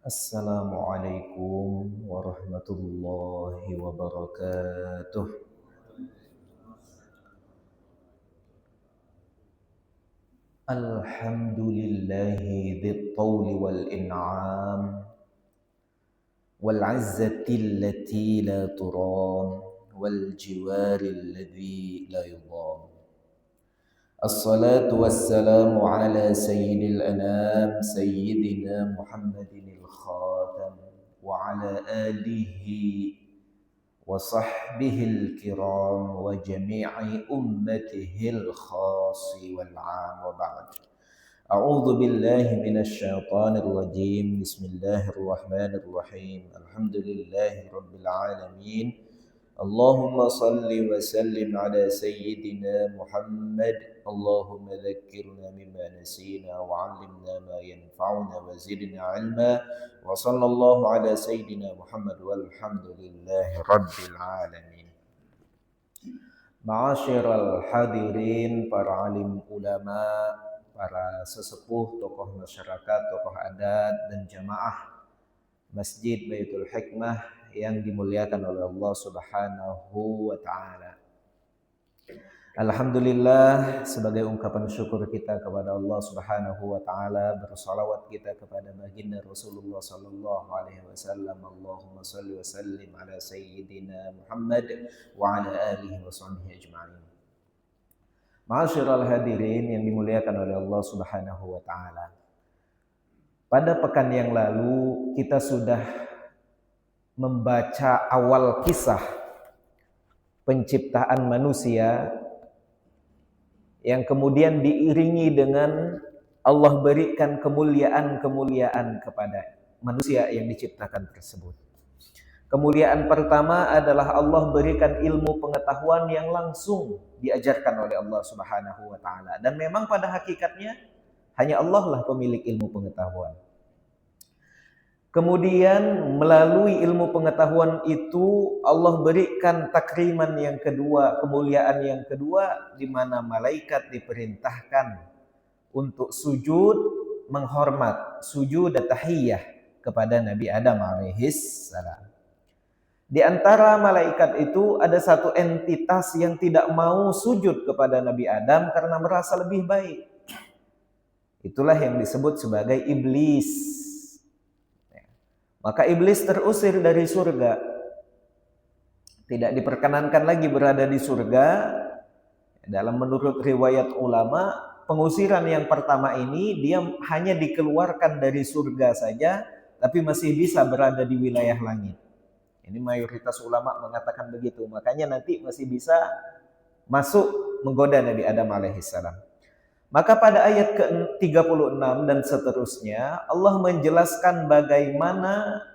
Assalamualaikum warahmatullahi wabarakatuh. Alhamdulillahi dzil tawli wal in'am wal 'izzati allati la turam wal jiwari alladhi la yudam. Assalatu wassalamu ala sayyidil anam sayyidina Muhammadinil khatam wa ala alihi وصحبه الكرام وجميع أمته الخاص والعام وبعد أعوذ بالله من الشيطان الرجيم بسم الله الرحمن الرحيم الحمد لله رب العالمين اللهم صل وسلم على سيدنا محمد اللهم ذكرنا مما نسينا وعلمنا ما ينفعنا وزدنا علما وصلى الله على سيدنا محمد والحمد لله رب العالمين. Ma'asyiral hadirin, para alim ulama, para sesepuh, tokoh masyarakat, tokoh adat dan jamaah Masjid Baitul Hikmah yang dimuliakan oleh Allah Subhanahu wa taala. Alhamdulillah, sebagai ungkapan syukur kita kepada Allah Subhanahu wa taala, bersalawat kita kepada baginda Rasulullah sallallahu alaihi wasallam. Allahumma shalli wa sallim ala sayyidina Muhammad wa ala alihi wa sahbihi ajma'in. Ma'asyiral hadirin yang dimuliakan oleh Allah Subhanahu wa taala. Pada pekan yang lalu kita sudah membaca awal kisah penciptaan manusia yang kemudian diiringi dengan Allah berikan kemuliaan-kemuliaan kepada manusia yang diciptakan tersebut. Kemuliaan pertama adalah Allah berikan ilmu pengetahuan yang langsung diajarkan oleh Allah Subhanahu wa taala, dan memang pada hakikatnya hanya Allah lah pemilik ilmu pengetahuan. Kemudian melalui ilmu pengetahuan itu Allah berikan takriman yang kedua, kemuliaan yang kedua, di mana malaikat diperintahkan untuk sujud menghormat, sujud dan tahiyyah kepada Nabi Adam alaihis salam. Di antara malaikat itu ada satu entitas yang tidak mau sujud kepada Nabi Adam karena merasa lebih baik. Itulah yang disebut sebagai iblis. Maka iblis terusir dari surga. Tidak diperkenankan lagi berada di surga. Dalam menurut riwayat ulama, pengusiran yang pertama ini dia hanya dikeluarkan dari surga saja, tapi masih bisa berada di wilayah langit. Ini mayoritas ulama mengatakan begitu. Makanya nanti masih bisa masuk menggoda Nabi Adam alaihissalam. Maka pada ayat ke-36 dan seterusnya Allah menjelaskan bagaimana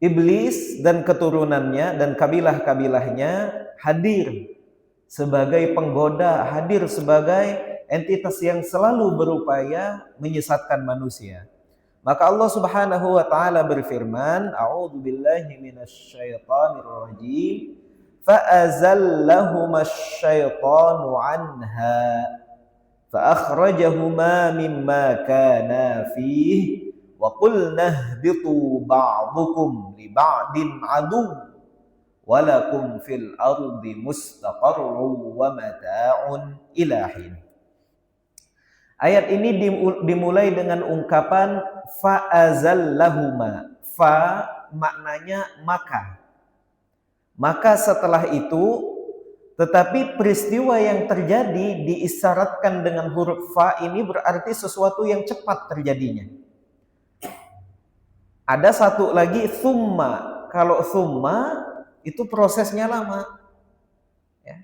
iblis dan keturunannya dan kabilah-kabilahnya hadir sebagai penggoda, hadir sebagai entitas yang selalu berupaya menyesatkan manusia. Maka Allah Subhanahu wa taala berfirman, a'udzubillahi minasyaitonir rajim, fa'azallahumasy syaitanu 'anha فأخرجهما مما كانا فيه وقلنا اهبطوا بعضكم لبعض عدو ولكم في الأرض مستقر ومتاع إلى حين. Ayat ini dimulai dengan ungkapan fa'azallahuma. Fa maknanya maka. Maka setelah itu, tetapi peristiwa yang terjadi diisyaratkan dengan huruf fa ini berarti sesuatu yang cepat terjadinya. Ada satu lagi thumma. Kalau thumma itu prosesnya lama. Ya.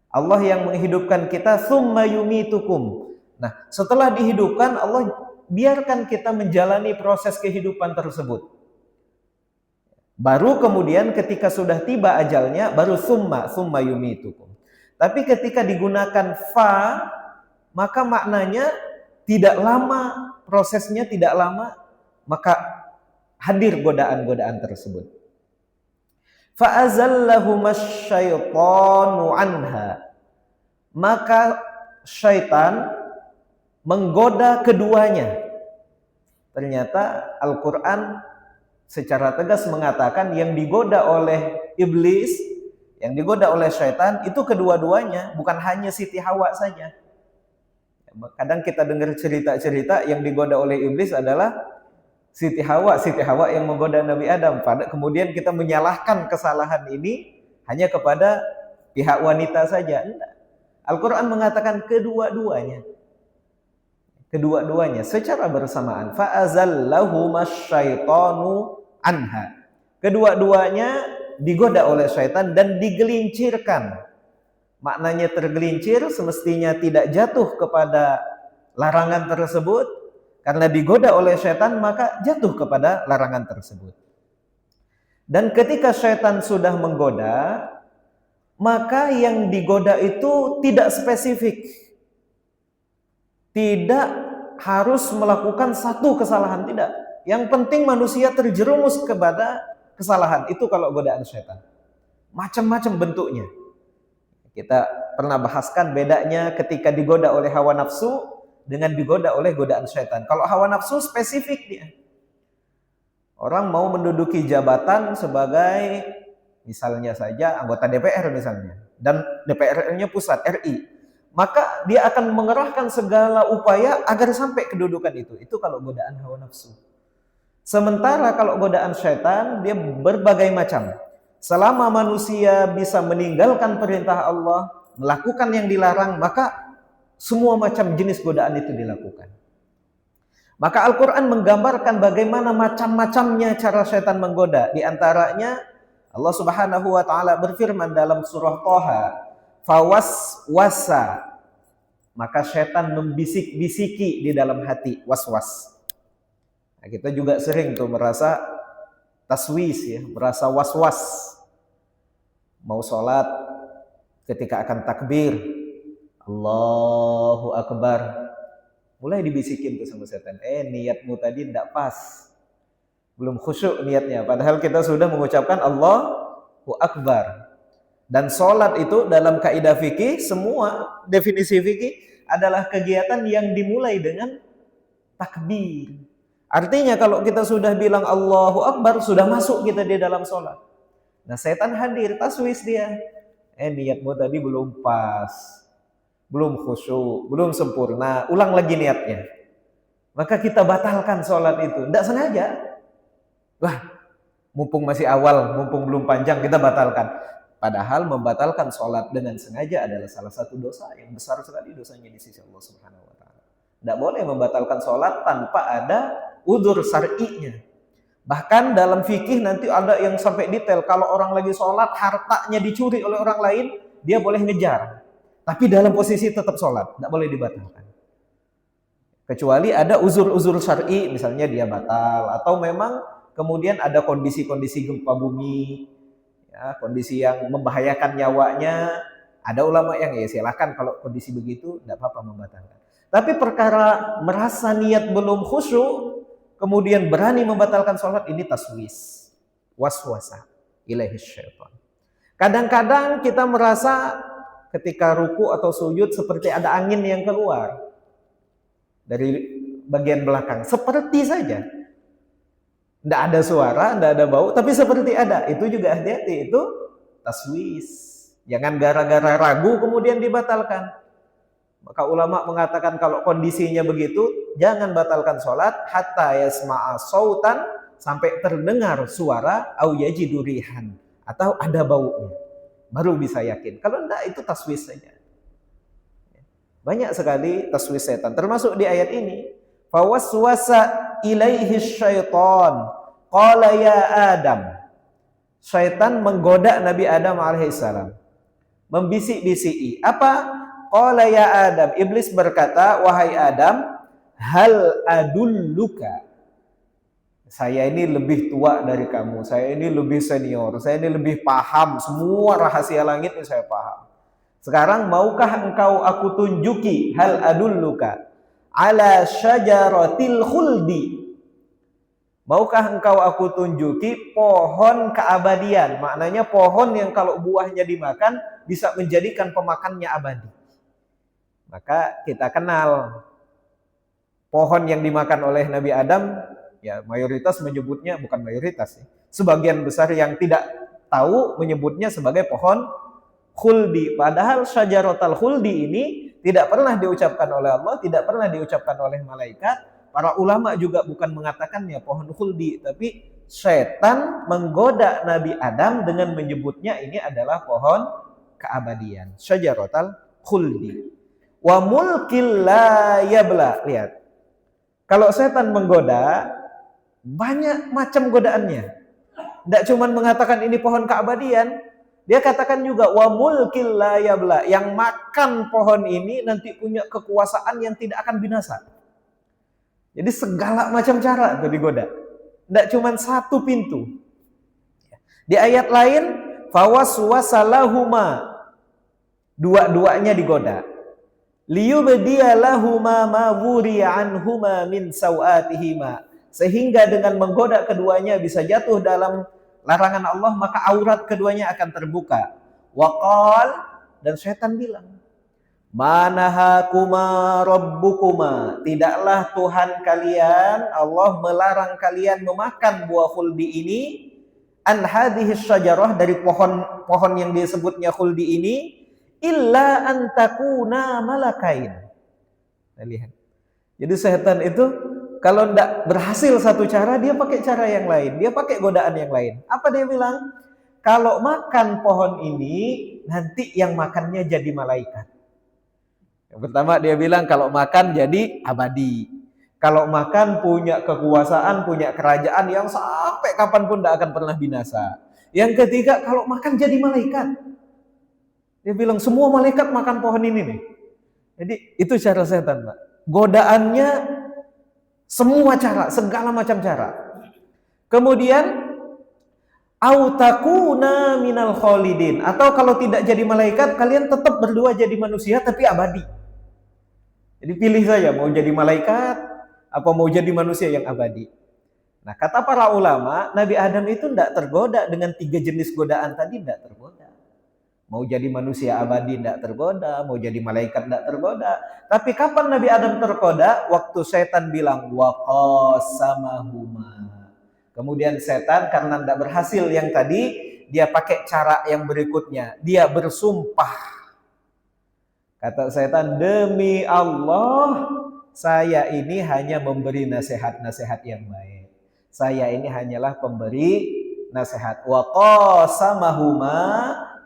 Allah yang menghidupkan kita, thumma yumitukum. Nah, setelah dihidupkan Allah biarkan kita menjalani proses kehidupan tersebut. Baru kemudian ketika sudah tiba ajalnya, baru summa yumitukum. Tapi ketika digunakan fa, maka maknanya tidak lama, prosesnya tidak lama, maka hadir godaan-godaan tersebut. Fa'azallahumasy syaitanu anha. Maka syaitan menggoda keduanya. Ternyata Al-Quran secara tegas mengatakan yang digoda oleh iblis, yang digoda oleh syaitan itu kedua-duanya, bukan hanya Siti Hawa saja. Kadang kita dengar cerita-cerita yang digoda oleh iblis adalah Siti Hawa yang menggoda Nabi Adam. Kemudian kita menyalahkan kesalahan ini hanya kepada pihak wanita saja. Enggak. Al-Quran mengatakan kedua-duanya secara bersamaan. Fa'azallahumasyaitanu anha. Kedua-duanya digoda oleh syaitan dan digelincirkan. Maknanya tergelincir, semestinya tidak jatuh kepada larangan tersebut. Karena digoda oleh syaitan, maka jatuh kepada larangan tersebut. Dan ketika syaitan sudah menggoda, maka yang digoda itu tidak spesifik. Tidak harus melakukan satu kesalahan, tidak. Yang penting manusia terjerumus kepada kesalahan. Itu kalau godaan syaitan. Macam-macam bentuknya. Kita pernah bahaskan bedanya ketika digoda oleh hawa nafsu dengan digoda oleh godaan syaitan. Kalau hawa nafsu spesifik dia. Orang mau menduduki jabatan sebagai misalnya saja anggota DPR misalnya. Dan DPR-nya pusat, RI. Maka dia akan mengerahkan segala upaya agar sampai kedudukan itu. Itu kalau godaan hawa nafsu. Sementara kalau godaan syaitan, dia berbagai macam. Selama manusia bisa meninggalkan perintah Allah, melakukan yang dilarang, maka semua macam jenis godaan itu dilakukan. Maka Al-Quran menggambarkan bagaimana macam-macamnya cara syaitan menggoda. Di antaranya Allah Subhanahu wa taala berfirman dalam surah Thaha, "Fawaswasa." Maka syaitan membisik-bisiki di dalam hati, waswas. Nah, kita juga sering tuh merasa taswis ya, merasa was-was. Mau sholat ketika akan takbir, Allahu Akbar, mulai dibisikin tuh sama setan, niatmu tadi tidak pas, belum khusyuk niatnya. Padahal kita sudah mengucapkan Allahu Akbar. Dan sholat itu dalam kaidah fikih, semua definisi fikih adalah kegiatan yang dimulai dengan takbir. Artinya kalau kita sudah bilang Allahu Akbar, sudah masuk kita di dalam sholat. Nah setan hadir, taswis dia. Niatmu tadi belum pas, belum khusyuk, belum sempurna, ulang lagi niatnya. Maka kita batalkan sholat itu. Tidak sengaja. Wah, mumpung masih awal, mumpung belum panjang, kita batalkan. Padahal membatalkan sholat dengan sengaja adalah salah satu dosa yang besar sekali dosanya di sisi Allah Subhanahu wa taala. Tidak boleh membatalkan sholat tanpa ada udzur syar'inya. Bahkan dalam fikih nanti ada yang sampai detail, kalau orang lagi sholat hartanya dicuri oleh orang lain, dia boleh ngejar, tapi dalam posisi tetap sholat, tidak boleh dibatalkan. Kecuali ada uzur-uzur syar'i, misalnya dia batal, atau memang kemudian ada kondisi-kondisi gempa bumi, ya, kondisi yang membahayakan nyawanya. Ada ulama yang ya silakan kalau kondisi begitu tidak apa-apa membatalkan. Tapi perkara merasa niat belum khusyuk, kemudian berani membatalkan sholat, ini taswis, waswasa ilaihi syaitan. Kadang-kadang kita merasa ketika ruku atau sujud seperti ada angin yang keluar dari bagian belakang, seperti saja. Tidak ada suara, tidak ada bau, tapi seperti ada. Itu juga hati-hati, itu taswis. Jangan gara-gara ragu kemudian dibatalkan. Maka ulama mengatakan kalau kondisinya begitu, jangan batalkan sholat hatta yasma'a sautan, sampai terdengar suara, au yajidu rihan, atau ada baunya, baru bisa yakin. Kalau enggak, itu taswis saja. Banyak sekali taswis setan, termasuk di ayat ini. Fawaswasa ilaihi syaitan, qala ya Adam. Syaitan menggoda Nabi Adam alaihissalam, membisik-bisiki. Apa? Qala ya Adam, iblis berkata, wahai Adam, hal adulluka, saya ini lebih tua dari kamu, saya ini lebih senior, saya ini lebih paham, semua rahasia langit ini saya paham. Sekarang maukah engkau aku tunjuki, hal adulluka ala syajaratil khuldi, maukah engkau aku tunjuki pohon keabadian, maknanya pohon yang kalau buahnya dimakan bisa menjadikan pemakannya abadi. Maka kita kenal pohon yang dimakan oleh Nabi Adam, ya mayoritas menyebutnya, bukan mayoritas ya, sebagian besar yang tidak tahu menyebutnya sebagai pohon khuldi. Padahal syajaratul khuldi ini tidak pernah diucapkan oleh Allah, tidak pernah diucapkan oleh malaikat. Para ulama juga bukan mengatakannya pohon khuldi, tapi setan menggoda Nabi Adam dengan menyebutnya ini adalah pohon keabadian, syajaratul khuldi. Wa mulkil la yabla. Lihat. Kalau setan menggoda, banyak macam godaannya. Tidak cuma mengatakan ini pohon keabadian, dia katakan juga wa mulkil la yabla, yang makan pohon ini nanti punya kekuasaan yang tidak akan binasa. Jadi segala macam cara itu digoda. Tidak cuma satu pintu. Di ayat lain, fawaswasalahuma, dua-duanya digoda. Liyubdiyalahuma ma wuriya anhuma min sawatihima, sehingga dengan menggoda keduanya bisa jatuh dalam larangan Allah, maka aurat keduanya akan terbuka. Waqal, dan setan bilang, manahakuma rabbukuma, tidaklah Tuhan kalian Allah melarang kalian memakan buah khuldi ini, an hadhihi syajarah, dari pohon yang disebutnya khuldi ini, illa an takuna malakain. Nah, lihat. Jadi setan itu kalau tidak berhasil satu cara, dia pakai cara yang lain, dia pakai godaan yang lain. Apa dia bilang? Kalau makan pohon ini, nanti yang makannya jadi malaikat. Yang pertama dia bilang kalau makan jadi abadi. Kalau makan punya kekuasaan, punya kerajaan yang sampai kapanpun tidak akan pernah binasa. Yang ketiga, kalau makan jadi malaikat. Dia bilang semua malaikat makan pohon ini nih. Jadi itu cara setan, Pak. Godaannya semua cara, segala macam cara. Kemudian autakuna minal khalidin, atau kalau tidak jadi malaikat, kalian tetap berdua jadi manusia tapi abadi. Jadi pilih saja mau jadi malaikat apa mau jadi manusia yang abadi. Nah, kata para ulama, Nabi Adam itu tidak tergoda dengan 3 jenis godaan tadi, tidak tergoda. Mau jadi manusia abadi tidak tergoda, mau jadi malaikat tidak tergoda. Tapi kapan Nabi Adam tergoda? Waktu setan bilang waqasamahuma. Kemudian setan karena tidak berhasil yang tadi, dia pakai cara yang berikutnya. Dia bersumpah. Kata setan, demi Allah, saya ini hanya memberi nasihat-nasihat yang baik. Saya ini hanyalah pemberi nasihat. Wa qasamahuma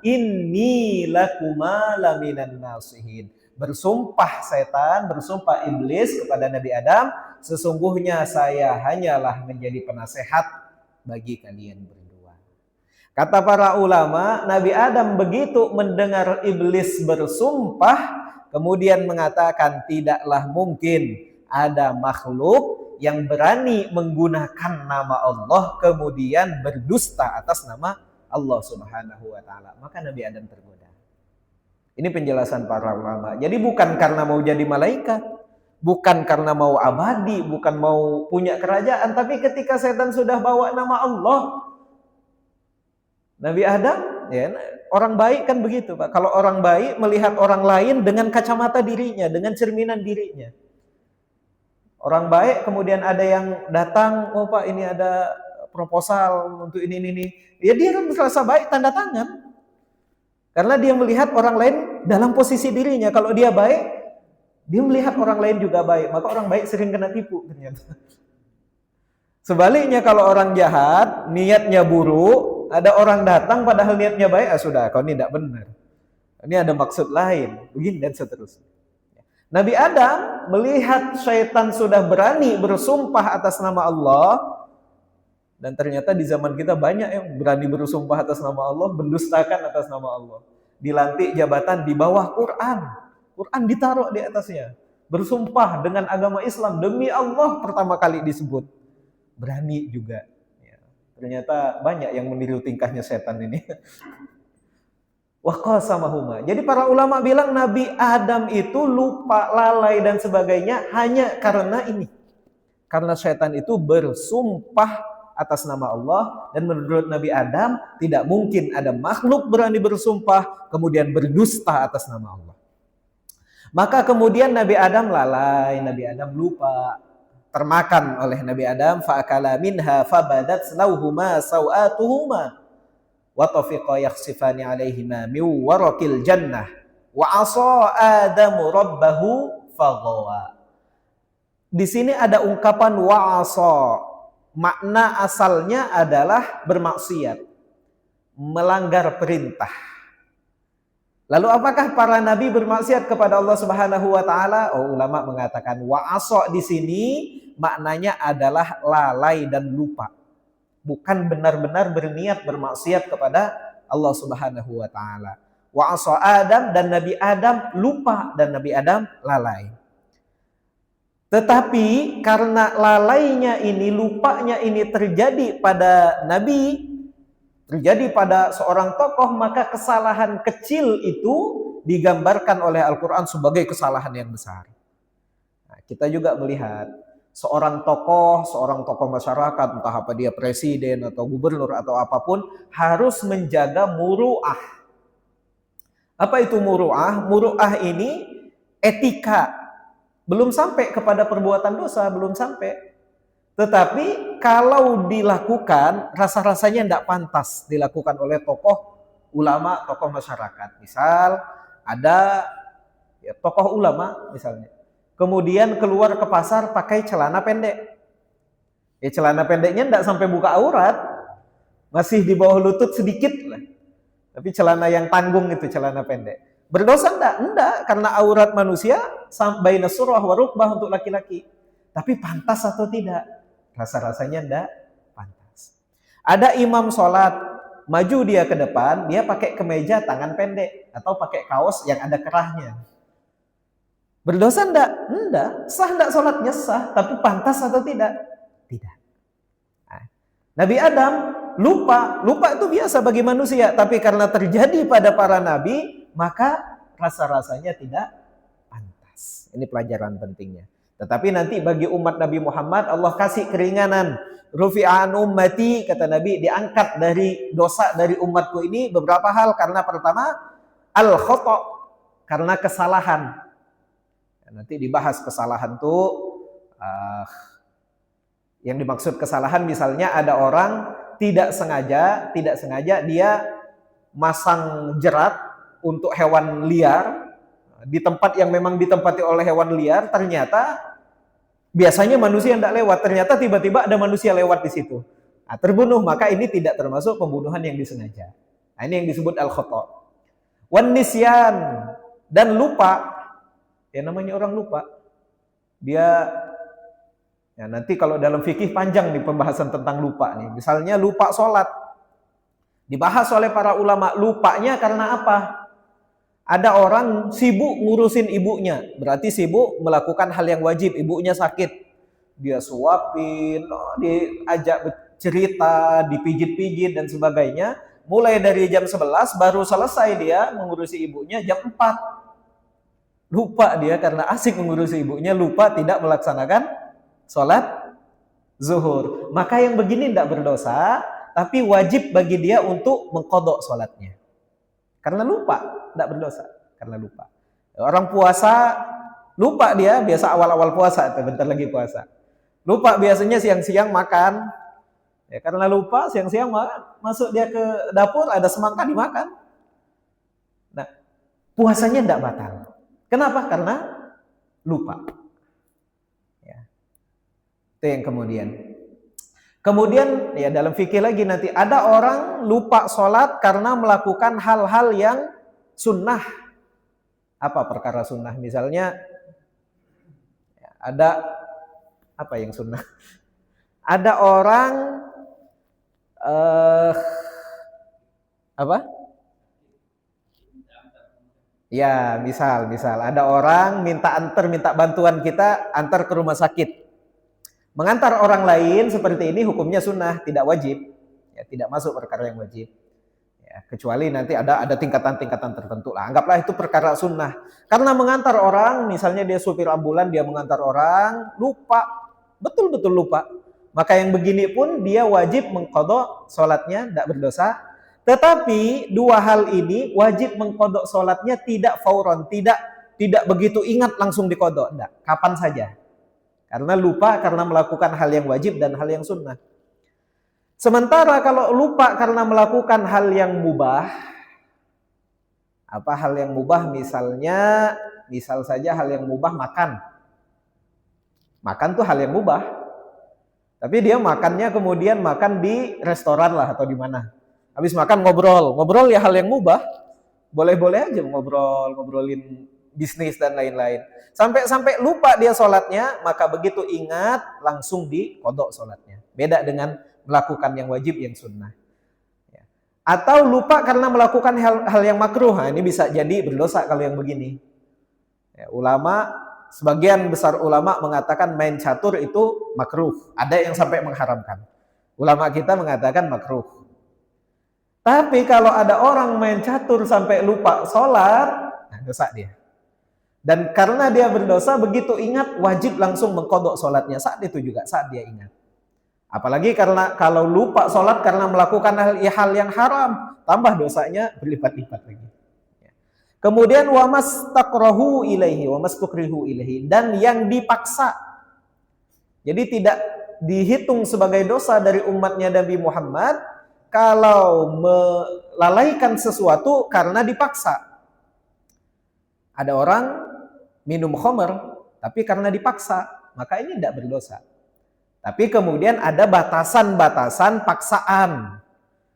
inni lakuma laminan nasihin. Bersumpah setan, bersumpah iblis kepada Nabi Adam, sesungguhnya saya hanyalah menjadi penasehat bagi kalian berdua. Kata para ulama, Nabi Adam begitu mendengar iblis bersumpah, kemudian mengatakan tidaklah mungkin ada makhluk yang berani menggunakan nama Allah kemudian berdusta atas nama Allah Subhanahu wa taala. Maka Nabi Adam tergoda. Ini penjelasan para ulama. Jadi bukan karena mau jadi malaikat, bukan karena mau abadi, bukan mau punya kerajaan, tapi ketika setan sudah bawa nama Allah, Nabi Adam, ya, orang baik kan begitu, Pak. Kalau orang baik melihat orang lain dengan kacamata dirinya, dengan cerminan dirinya. Orang baik kemudian ada yang datang, oh Pak ini ada proposal untuk ini. Ya dia kan merasa baik, tanda tangan. Karena dia melihat orang lain dalam posisi dirinya. Kalau dia baik, dia melihat orang lain juga baik. Maka orang baik sering kena tipu ternyata. Sebaliknya kalau orang jahat, niatnya buruk, ada orang datang padahal niatnya baik, sudah kau ini tidak benar. Ini ada maksud lain, begini dan seterusnya. Nabi Adam melihat syaitan sudah berani bersumpah atas nama Allah, dan ternyata di zaman kita banyak yang berani bersumpah atas nama Allah, mendustakan atas nama Allah. Dilantik jabatan di bawah Quran. Quran ditaruh di atasnya. Bersumpah dengan agama Islam, demi Allah pertama kali disebut. Berani juga. Ya. Ternyata banyak yang meniru tingkahnya setan ini. Waqasamahuma. Jadi para ulama bilang Nabi Adam itu lupa, lalai dan sebagainya hanya karena ini. Karena setan itu bersumpah atas nama Allah, dan menurut Nabi Adam tidak mungkin ada makhluk berani bersumpah kemudian berdusta atas nama Allah. Maka kemudian Nabi Adam lalai, Nabi Adam lupa, termakan oleh Nabi Adam. Fa'akala minha fabadat lauhuma sawatuhuma wa tafiqa yakhsifani alaihima min warakil jannah wa asa Adamu rabbahu faghawa. Di sini ada ungkapan wa asa. Makna asalnya adalah bermaksiat, melanggar perintah. Lalu apakah para nabi bermaksiat kepada Allah Subhanahu wa taala? Oh, ulama mengatakan wa asa di sini maknanya adalah lalai dan lupa. Bukan benar-benar berniat bermaksiat kepada Allah Subhanahu wa taala. Wa asa Adam, dan Nabi Adam lupa dan Nabi Adam lalai. Tetapi karena lalainya ini, lupanya ini terjadi pada nabi, terjadi pada seorang tokoh, maka kesalahan kecil itu digambarkan oleh Al-Quran sebagai kesalahan yang besar. Nah, kita juga melihat seorang tokoh masyarakat, entah apa dia presiden atau gubernur atau apapun, harus menjaga muru'ah. Apa itu muru'ah? Muru'ah ini etika. Belum sampai kepada perbuatan dosa, belum sampai. Tetapi kalau dilakukan, rasa-rasanya tidak pantas dilakukan oleh tokoh ulama, tokoh masyarakat. Misal ada ya, tokoh ulama misalnya, kemudian keluar ke pasar pakai celana pendek. Ya, celana pendeknya tidak sampai buka aurat, masih di bawah lutut sedikit lah. Tapi celana yang tanggung itu celana pendek. Berdosa enggak? Enggak, karena aurat manusia baina surah wa rukbah untuk laki-laki. Tapi pantas atau tidak? Rasa-rasanya enggak pantas. Ada imam sholat, maju dia ke depan, dia pakai kemeja tangan pendek atau pakai kaos yang ada kerahnya. Berdosa enggak? Enggak. Sah enggak sholatnya? Sah. Tapi pantas atau tidak? Tidak. Nah, Nabi Adam lupa itu biasa bagi manusia, tapi karena terjadi pada para nabi, maka rasa-rasanya tidak pantas. Ini pelajaran pentingnya. Tetapi nanti bagi umat Nabi Muhammad Allah kasih keringanan. Rufi'an ummati, kata Nabi, diangkat dari dosa dari umatku ini beberapa hal. Karena pertama, al-khata', karena kesalahan. Nanti dibahas kesalahan itu, yang dimaksud kesalahan misalnya ada orang tidak sengaja dia masang jerat untuk hewan liar di tempat yang memang ditempati oleh hewan liar, ternyata biasanya manusia tidak lewat, ternyata tiba-tiba ada manusia lewat di situ. Nah, terbunuh, maka ini tidak termasuk pembunuhan yang disengaja. Nah, ini yang disebut al-khata'. Wan nisyan, dan lupa. Ya namanya orang lupa. Dia ya nanti kalau dalam fikih panjang nih pembahasan tentang lupa nih. Misalnya lupa sholat. Dibahas oleh para ulama, lupanya karena apa? Ada orang sibuk ngurusin ibunya, berarti sibuk melakukan hal yang wajib, ibunya sakit. Dia suapin, diajak cerita, dipijit-pijit dan sebagainya. Mulai dari jam 11 baru selesai dia mengurusi ibunya jam 4. Lupa dia karena asik mengurusi ibunya, lupa tidak melaksanakan sholat zuhur. Maka yang begini tidak berdosa, tapi wajib bagi dia untuk mengqadha sholatnya. Karena lupa, tidak berdosa. Karena lupa. Orang puasa, lupa dia, biasa awal-awal puasa, bentar lagi puasa. Lupa biasanya siang-siang makan. Ya, karena lupa, siang-siang masuk dia ke dapur, ada semangka dimakan. Nah, puasanya tidak batal. Kenapa? Karena lupa. Ya. Itu yang kemudian. Kemudian ya dalam fikih lagi nanti ada orang lupa sholat karena melakukan hal-hal yang sunnah. Apa perkara sunnah? Misalnya ya, ada apa yang sunnah? Ada orang apa? Ya misal ada orang minta bantuan kita antar ke rumah sakit. Mengantar orang lain seperti ini hukumnya sunnah, tidak wajib. Ya, tidak masuk perkara yang wajib. Ya, kecuali nanti ada tingkatan-tingkatan tertentu lah. Anggaplah itu perkara sunnah. Karena mengantar orang, misalnya dia supir ambulan, dia mengantar orang, lupa. Betul-betul lupa. Maka yang begini pun dia wajib mengqadha sholatnya, tidak berdosa. Tetapi dua hal ini wajib mengqadha sholatnya tidak fauron, tidak tidak begitu ingat langsung diqadha, enggak, kapan saja. Karena lupa karena melakukan hal yang wajib dan hal yang sunnah. Sementara kalau lupa karena melakukan hal yang mubah, apa hal yang mubah? Misal saja hal yang mubah makan. Makan tuh hal yang mubah. Tapi dia makannya kemudian makan di restoran lah atau di mana. Habis makan ngobrol. Ngobrol ya hal yang mubah. Boleh-boleh aja ngobrolin bisnis dan lain-lain. Sampai lupa dia sholatnya, maka begitu ingat langsung diqadha sholatnya. Beda dengan melakukan yang wajib, yang sunnah. Atau lupa karena melakukan hal yang makruh. Nah, ini bisa jadi berdosa kalau yang begini. Ya, sebagian besar ulama mengatakan main catur itu makruh. Ada yang sampai mengharamkan. Ulama kita mengatakan makruh. Tapi kalau ada orang main catur sampai lupa sholat, nah dosa dia. Dan karena dia berdosa, begitu ingat wajib langsung mengqadha sholatnya saat itu juga, saat dia ingat. Apalagi karena kalau lupa sholat karena melakukan hal yang haram, tambah dosanya berlipat-lipat lagi. Kemudian wa mastakrahu ilaihi wa mastukrihu ilaihi, dan yang dipaksa. Jadi tidak dihitung sebagai dosa dari umatnya Nabi Muhammad kalau melalaikan sesuatu karena dipaksa. Ada orang minum khamr tapi karena dipaksa, maka ini tidak berdosa. Tapi kemudian ada batasan-batasan paksaan.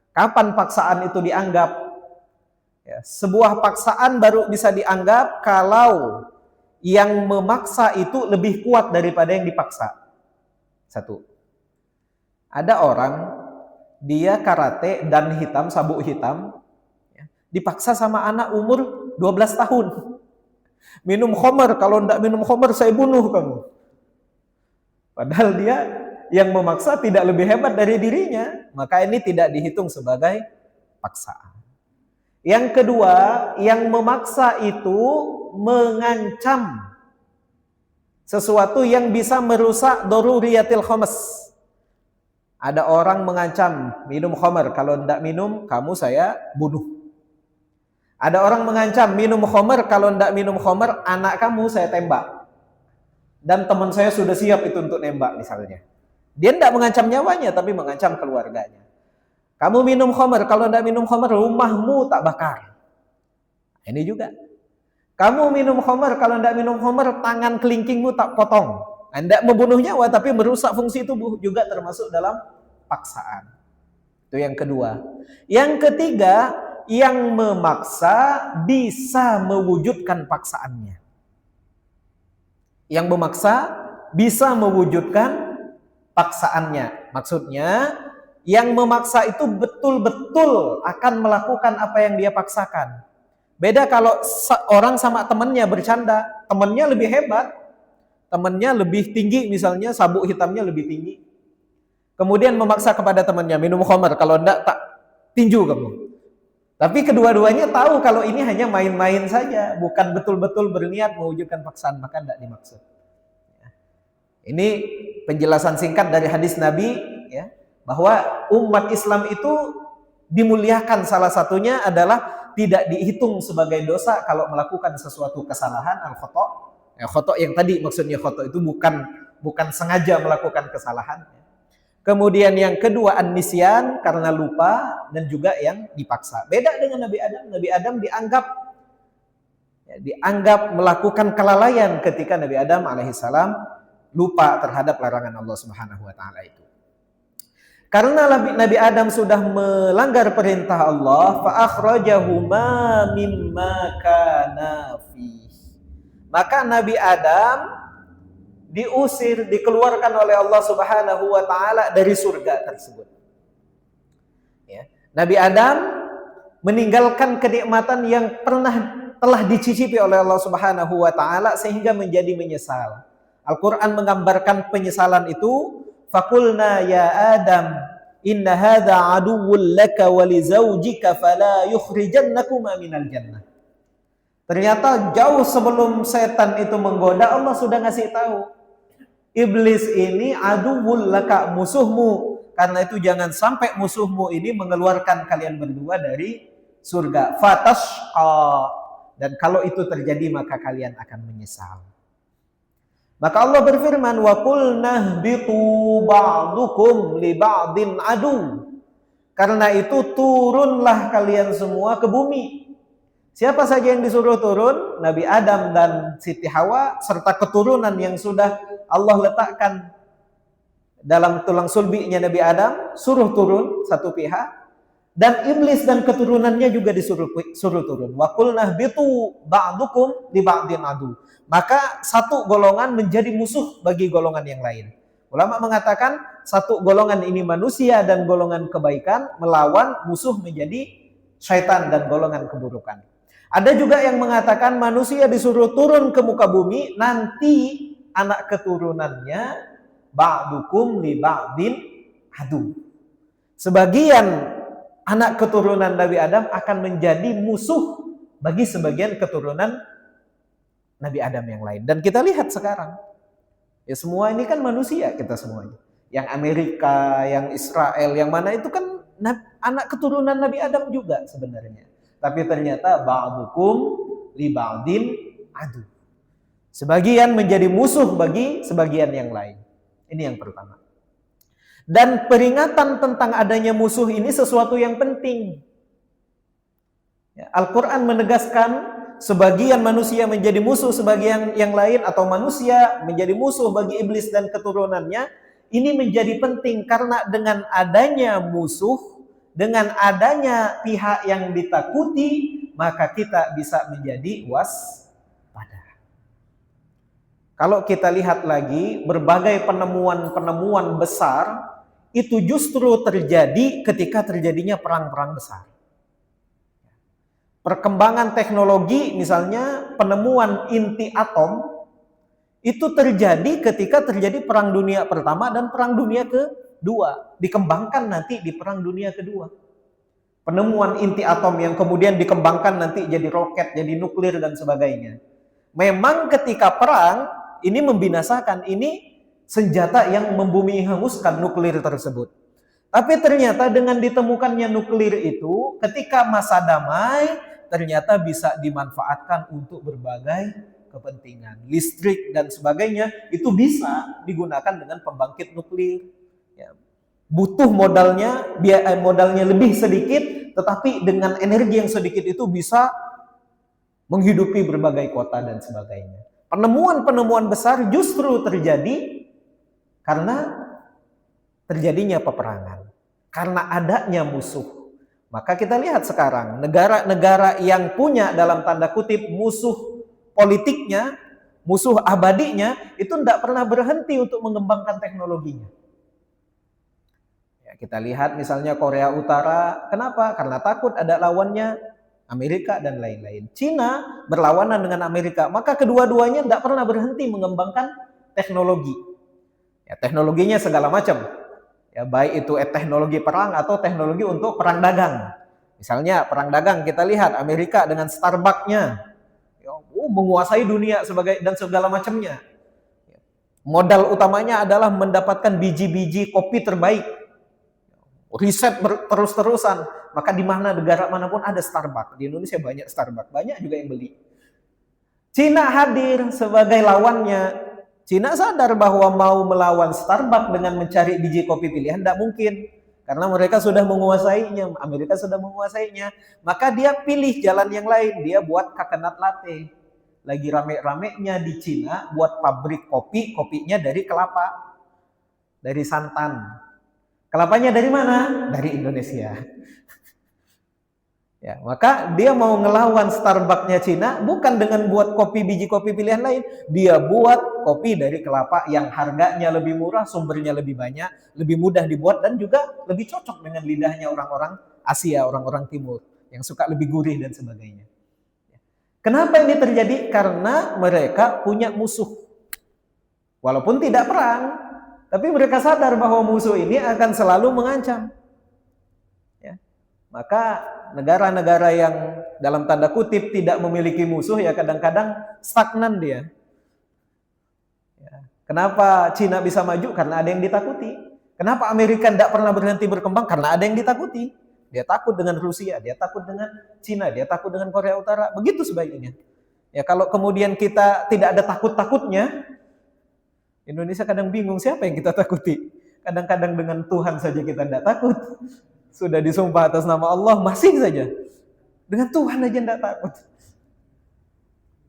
Kapan paksaan itu dianggap? Ya, sebuah paksaan baru bisa dianggap kalau yang memaksa itu lebih kuat daripada yang dipaksa. Satu. Ada orang, dia karate dan hitam, sabuk hitam, ya, dipaksa sama anak umur 12 tahun. Minum khamr, kalau tidak minum khamr saya bunuh kamu. Padahal dia yang memaksa tidak lebih hebat dari dirinya, maka ini tidak dihitung sebagai paksaan. Yang kedua, yang memaksa itu mengancam sesuatu yang bisa merusak daruriyatil khams. Ada orang mengancam minum khamr, kalau tidak minum kamu saya bunuh. Ada orang mengancam minum khamr, kalau tidak minum khamr anak kamu saya tembak. Dan teman saya sudah siap itu untuk nembak misalnya. Dia tidak mengancam nyawanya, tapi mengancam keluarganya. Kamu minum khamr, kalau tidak minum khamr rumahmu tak bakar. Ini juga. Kamu minum khamr, kalau tidak minum khamr tangan kelingkingmu tak potong. Tidak membunuh nyawa, tapi merusak fungsi tubuh, juga termasuk dalam paksaan. Itu yang kedua. Yang ketiga, yang memaksa bisa mewujudkan paksaannya. Yang memaksa bisa mewujudkan paksaannya. Maksudnya, yang memaksa itu betul-betul akan melakukan apa yang dia paksakan. Beda kalau orang sama temannya bercanda, temannya lebih hebat, temannya lebih tinggi misalnya, sabuk hitamnya lebih tinggi. Kemudian memaksa kepada temannya, minum khamr, kalau enggak tak tinju kamu. Tapi kedua-duanya tahu kalau ini hanya main-main saja, bukan betul-betul berniat mewujudkan paksaan, maka tidak dimaksud. Ini penjelasan singkat dari hadis Nabi, ya, bahwa umat Islam itu dimuliakan, salah satunya adalah tidak dihitung sebagai dosa kalau melakukan sesuatu kesalahan, al-khata'. Ya, khata' yang tadi maksudnya khata' itu bukan sengaja melakukan kesalahan. Kemudian yang kedua an-nisyan, karena lupa, dan juga yang dipaksa. Beda dengan Nabi Adam. Nabi Adam dianggap melakukan kelalaian ketika Nabi Adam alaihissalam lupa terhadap larangan Allah Subhanahu wa taala itu. Karena Nabi Adam sudah melanggar perintah Allah, fa akhrajahuma mimma kana fi. Maka Nabi Adam diusir, dikeluarkan oleh Allah Subhanahu wa taala dari surga tersebut. Ya. Nabi Adam meninggalkan kenikmatan yang telah dicicipi oleh Allah Subhanahu wa taala sehingga menjadi menyesal. Al-Qur'an menggambarkan penyesalan itu, faqulna ya Adam inna hadza aduwwun laka wa li zawjika fala yukhrijannakuma minal jannah. Ternyata jauh sebelum setan itu menggoda, Allah sudah ngasih tahu. Iblis ini aduwwul laka, musuhmu. Karena itu jangan sampai musuhmu ini mengeluarkan kalian berdua dari surga. Fatashqa. Dan kalau itu terjadi maka kalian akan menyesal. Maka Allah berfirman, wa qulna bitu ba'dukum li ba'din adu. Karena itu turunlah kalian semua ke bumi. Siapa saja yang disuruh turun? Nabi Adam dan Siti Hawa serta keturunan yang sudah Allah letakkan dalam tulang sulbinya Nabi Adam, suruh turun satu pihak. Dan iblis dan keturunannya juga suruh turun. Wa qulna bitu ba'dukum li ba'din adu. Maka satu golongan menjadi musuh bagi golongan yang lain. Ulama mengatakan satu golongan ini manusia dan golongan kebaikan melawan musuh menjadi syaitan dan golongan keburukan. Ada juga yang mengatakan manusia disuruh turun ke muka bumi, nanti anak keturunannya ba'dukum li ba'din adu. Sebagian anak keturunan Nabi Adam akan menjadi musuh bagi sebagian keturunan Nabi Adam yang lain. Dan kita lihat sekarang, ya semua ini kan manusia kita semuanya. Yang Amerika, yang Israel, yang mana itu kan anak keturunan Nabi Adam juga sebenarnya. Tapi ternyata ba'dukum li ba'din adu. Sebagian menjadi musuh bagi sebagian yang lain. Ini yang pertama. Dan peringatan tentang adanya musuh ini sesuatu yang penting. Al-Quran menegaskan sebagian manusia menjadi musuh sebagian yang lain, atau manusia menjadi musuh bagi iblis dan keturunannya. Ini menjadi penting karena dengan adanya musuh, dengan adanya pihak yang ditakuti, maka kita bisa menjadi waspada. Kalau kita lihat lagi, berbagai penemuan-penemuan besar itu justru terjadi ketika terjadinya perang-perang besar. Perkembangan teknologi, misalnya penemuan inti atom, itu terjadi ketika terjadi perang dunia pertama dan perang dunia kedua. Dikembangkan nanti di perang dunia kedua. Penemuan inti atom yang kemudian dikembangkan nanti jadi roket, jadi nuklir dan sebagainya. Memang ketika perang, ini membinasakan, ini senjata yang membumi hanguskan nuklir tersebut. Tapi ternyata dengan ditemukannya nuklir itu, ketika masa damai, ternyata bisa dimanfaatkan untuk berbagai kepentingan. Listrik dan sebagainya, itu bisa digunakan dengan pembangkit nuklir. Ya. Butuh modalnya lebih sedikit, tetapi dengan energi yang sedikit itu bisa menghidupi berbagai kota dan sebagainya. Penemuan-penemuan besar justru terjadi karena terjadinya peperangan, karena adanya musuh. Maka kita lihat sekarang, negara-negara yang punya dalam tanda kutip musuh politiknya, musuh abadinya, itu tidak pernah berhenti untuk mengembangkan teknologinya. Ya, kita lihat misalnya Korea Utara, kenapa? Karena takut ada lawannya Amerika dan lain-lain. Cina berlawanan dengan Amerika, maka kedua-duanya tidak pernah berhenti mengembangkan teknologi. Ya, teknologinya segala macam. Ya, baik itu teknologi perang atau teknologi untuk perang dagang. Misalnya perang dagang, kita lihat Amerika dengan Starbucks-nya, ya, menguasai dunia dan segala macamnya. Modal utamanya adalah mendapatkan biji-biji kopi terbaik. Riset terus-terusan. Maka di mana negara manapun ada Starbucks. Di Indonesia banyak Starbucks, banyak juga yang beli. Cina hadir sebagai lawannya. Cina sadar bahwa mau melawan Starbucks dengan mencari biji kopi pilihan tidak mungkin. Karena mereka sudah menguasainya, Amerika sudah menguasainya. Maka dia pilih jalan yang lain, dia buat coconut latte. Lagi rame-ramenya di Cina buat pabrik kopi, kopinya dari kelapa. Dari santan. Kelapanya dari mana? Dari Indonesia. Ya, maka dia mau ngelawan Starbucks-nya Cina bukan dengan buat biji kopi pilihan lain, dia buat kopi dari kelapa yang harganya lebih murah, sumbernya lebih banyak, lebih mudah dibuat dan juga lebih cocok dengan lidahnya orang-orang Asia, orang-orang Timur yang suka lebih gurih dan sebagainya. Kenapa ini terjadi? Karena mereka punya musuh. Walaupun tidak perang, tapi mereka sadar bahwa musuh ini akan selalu mengancam. Ya. Maka negara-negara yang dalam tanda kutip tidak memiliki musuh ya kadang-kadang stagnan dia. Ya. Kenapa Cina bisa maju? Karena ada yang ditakuti. Kenapa Amerika tidak pernah berhenti berkembang? Karena ada yang ditakuti. Dia takut dengan Rusia, dia takut dengan Cina, dia takut dengan Korea Utara. Begitu sebaiknya. Ya, kalau kemudian kita tidak ada takut-takutnya, Indonesia kadang bingung siapa yang kita takuti. Kadang-kadang dengan Tuhan saja kita tidak takut. Sudah disumpah atas nama Allah, masih saja. Dengan Tuhan aja tidak takut.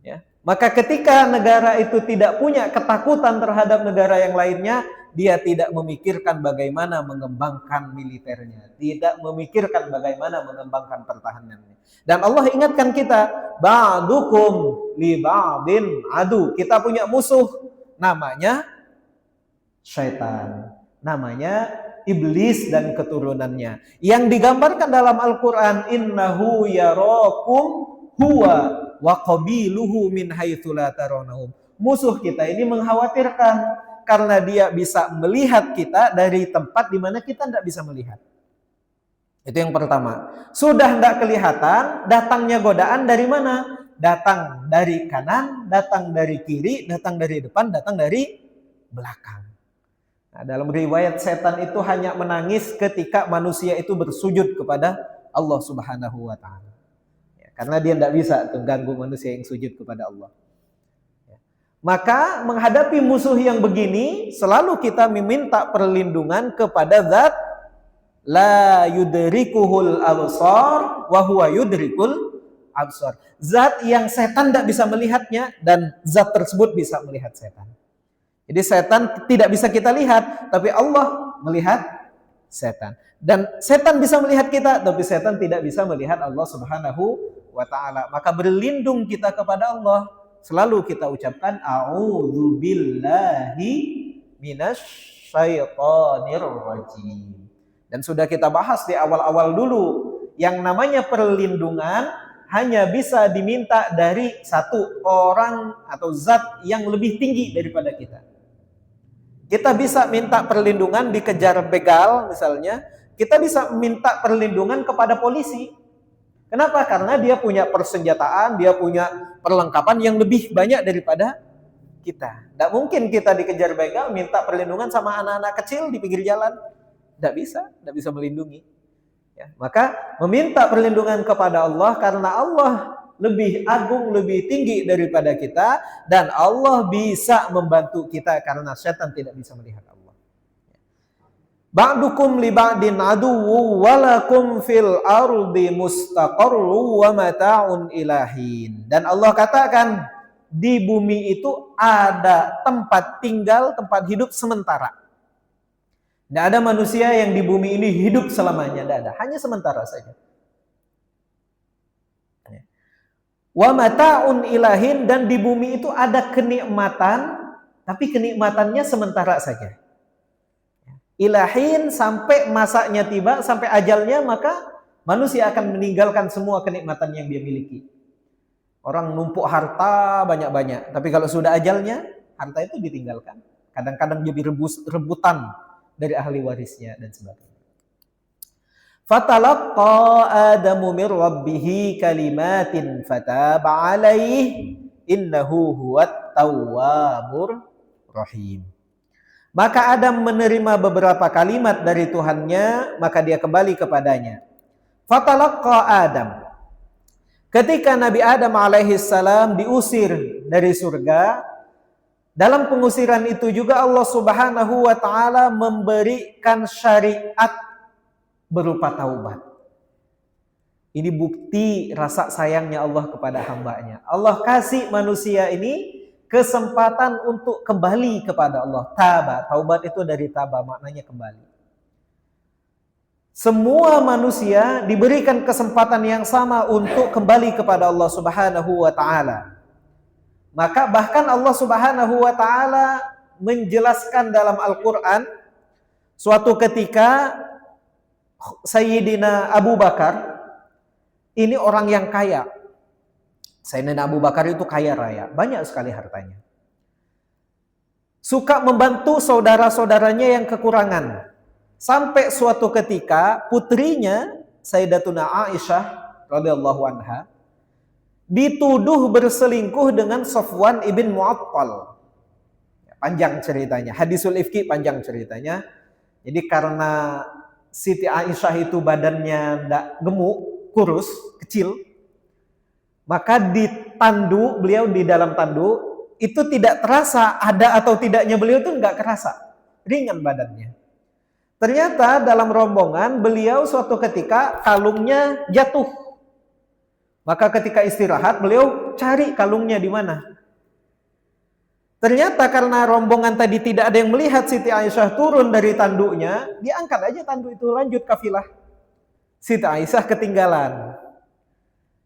Ya. Maka ketika negara itu tidak punya ketakutan terhadap negara yang lainnya, dia tidak memikirkan bagaimana mengembangkan militernya, tidak memikirkan bagaimana mengembangkan pertahanannya. Dan Allah ingatkan kita, ba'dukum li ba'din adu. Kita punya musuh, namanya syaitan, namanya iblis dan keturunannya. Yang digambarkan dalam Al-Quran, innahu yarakum huwa wa qabiluhu min haitsu la tarawnahum. Musuh kita ini mengkhawatirkan karena dia bisa melihat kita dari tempat di mana kita tidak bisa melihat. Itu yang pertama. Sudah tidak kelihatan, datangnya godaan dari mana? Datang dari kanan, datang dari kiri, datang dari depan, datang dari belakang. Nah, dalam riwayat setan itu hanya menangis ketika manusia itu bersujud kepada Allah Subhanahu wa Ta'ala. Ya, karena dia tidak bisa mengganggu manusia yang sujud kepada Allah. Maka menghadapi musuh yang begini, selalu kita meminta perlindungan kepada zat la yudrikuhul absar wa huwa yudrikul absar. Zat yang setan tidak bisa melihatnya dan zat tersebut bisa melihat setan. Jadi setan tidak bisa kita lihat, tapi Allah melihat setan. Dan setan bisa melihat kita, tapi setan tidak bisa melihat Allah Subhanahu wa Ta'ala. Maka berlindung kita kepada Allah. Selalu kita ucapkan a'udzubillahi minasyaitonir rajim. Dan sudah kita bahas di awal-awal dulu, yang namanya perlindungan hanya bisa diminta dari satu orang atau zat yang lebih tinggi daripada kita. Kita bisa minta perlindungan dikejar begal misalnya, kita bisa minta perlindungan kepada polisi. Kenapa? Karena dia punya persenjataan, dia punya perlengkapan yang lebih banyak daripada kita. Tidak mungkin kita dikejar begal minta perlindungan sama anak-anak kecil di pinggir jalan. Tidak bisa melindungi. Ya, maka meminta perlindungan kepada Allah karena Allah lebih agung, lebih tinggi daripada kita, dan Allah bisa membantu kita karena setan tidak bisa melihat Allah. Ba'dukum li ba'din aduwwu walakum fil ardi mustaqarru wa mata'un ilahin. Dan Allah katakan di bumi itu ada tempat tinggal, tempat hidup sementara. Tidak ada manusia yang di bumi ini hidup selamanya, tidak ada, hanya sementara saja. Wa mata'un ilahin, dan di bumi itu ada kenikmatan, tapi kenikmatannya sementara saja. Ilahin sampai masanya tiba, sampai ajalnya, maka manusia akan meninggalkan semua kenikmatan yang dia miliki. Orang numpuk harta banyak-banyak, tapi kalau sudah ajalnya, harta itu ditinggalkan. Kadang-kadang jadi rebutan dari ahli warisnya dan sebagainya. Fatalaqqa Adamu mir rabbih kalimatin fataba alaihi innahu huwat tawwabur rahim. Maka Adam menerima beberapa kalimat dari Tuhannya, maka dia kembali kepadanya. Fatalaqqa Adam. Ketika Nabi Adam alaihissalam diusir dari surga, dalam pengusiran itu juga Allah Subhanahu wa Ta'ala memberikan syariat berupa taubat. Ini bukti rasa sayangnya Allah kepada hambanya. Allah kasih manusia ini kesempatan untuk kembali kepada Allah. Taubat itu dari taba, maknanya kembali. Semua manusia diberikan kesempatan yang sama untuk kembali kepada Allah Subhanahu wa Ta'ala. Maka bahkan Allah Subhanahu wa Ta'ala menjelaskan dalam Al-Quran, suatu ketika Sayyidina Abu Bakar, ini orang yang kaya. Sayyidina Abu Bakar itu kaya raya, banyak sekali hartanya. Suka membantu saudara-saudaranya yang kekurangan. Sampai suatu ketika putrinya Sayyidatuna Aisyah radhiyallahu anha dituduh berselingkuh dengan Safwan ibn Mu'attal. Panjang ceritanya, hadisul ifki panjang ceritanya. Jadi karena Siti Aisyah itu badannya tidak gemuk, kurus, kecil, maka di tandu, beliau di dalam tandu, itu tidak terasa ada atau tidaknya beliau itu nggak kerasa, ringan badannya. Ternyata dalam rombongan beliau suatu ketika kalungnya jatuh. Maka ketika istirahat beliau cari kalungnya di mana. Ternyata karena rombongan tadi tidak ada yang melihat Siti Aisyah turun dari tanduknya, diangkat aja tandu itu, lanjut kafilah. Siti Aisyah ketinggalan.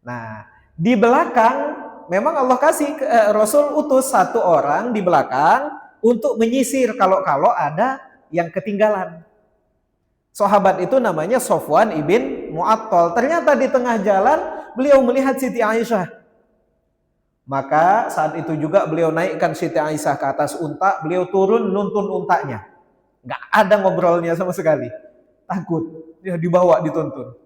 Nah, di belakang memang Allah kasih Rasul utus satu orang di belakang untuk menyisir kalau ada yang ketinggalan. Sahabat itu namanya Sofwan ibn Mu'attal. Ternyata di tengah jalan beliau melihat Siti Aisyah. Maka saat itu juga beliau naikkan Siti Aisyah ke atas unta, beliau turun nuntun untanya. Nggak ada ngobrolnya sama sekali. Takut, dia dibawa dituntun.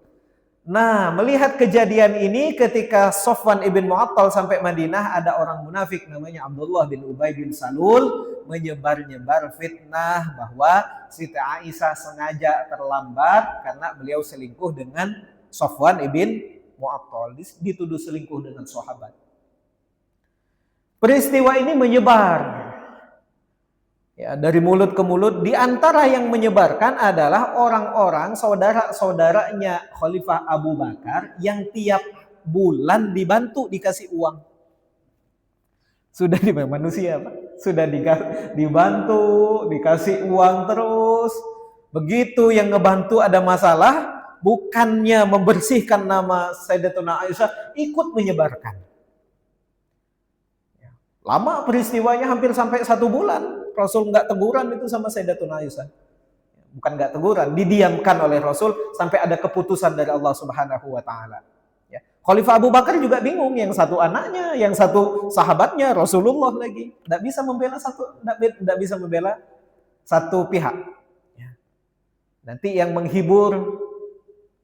Nah, melihat kejadian ini ketika Sofwan ibn Mu'attal sampai Madinah, ada orang munafik namanya Abdullah bin Ubay bin Salul menyebar-nyebar fitnah bahwa Siti Aisyah sengaja terlambat karena beliau selingkuh dengan Sofwan ibn Mu'attal, dituduh selingkuh dengan sahabat. Peristiwa ini menyebar. Ya, dari mulut ke mulut, di antara yang menyebarkan adalah orang-orang saudara-saudaranya Khalifah Abu Bakar yang tiap bulan dibantu dikasih uang. Sudah manusia, Pak. Sudah dibantu, dikasih uang terus. Begitu yang ngebantu ada masalah, bukannya membersihkan nama Sayyidatuna Aisyah, ikut menyebarkan. Lama peristiwanya, hampir sampai 1 bulan. Rasul nggak teguran itu sama Sayyidatuna Aisyah. Bukan nggak teguran, didiamkan oleh Rasul sampai ada keputusan dari Allah Subhanahu wa taala. Ya. Khalifah Abu Bakar juga bingung, yang satu anaknya, yang satu sahabatnya, Rasulullah lagi. Nggak bisa membela satu pihak. Ya. Nanti yang menghibur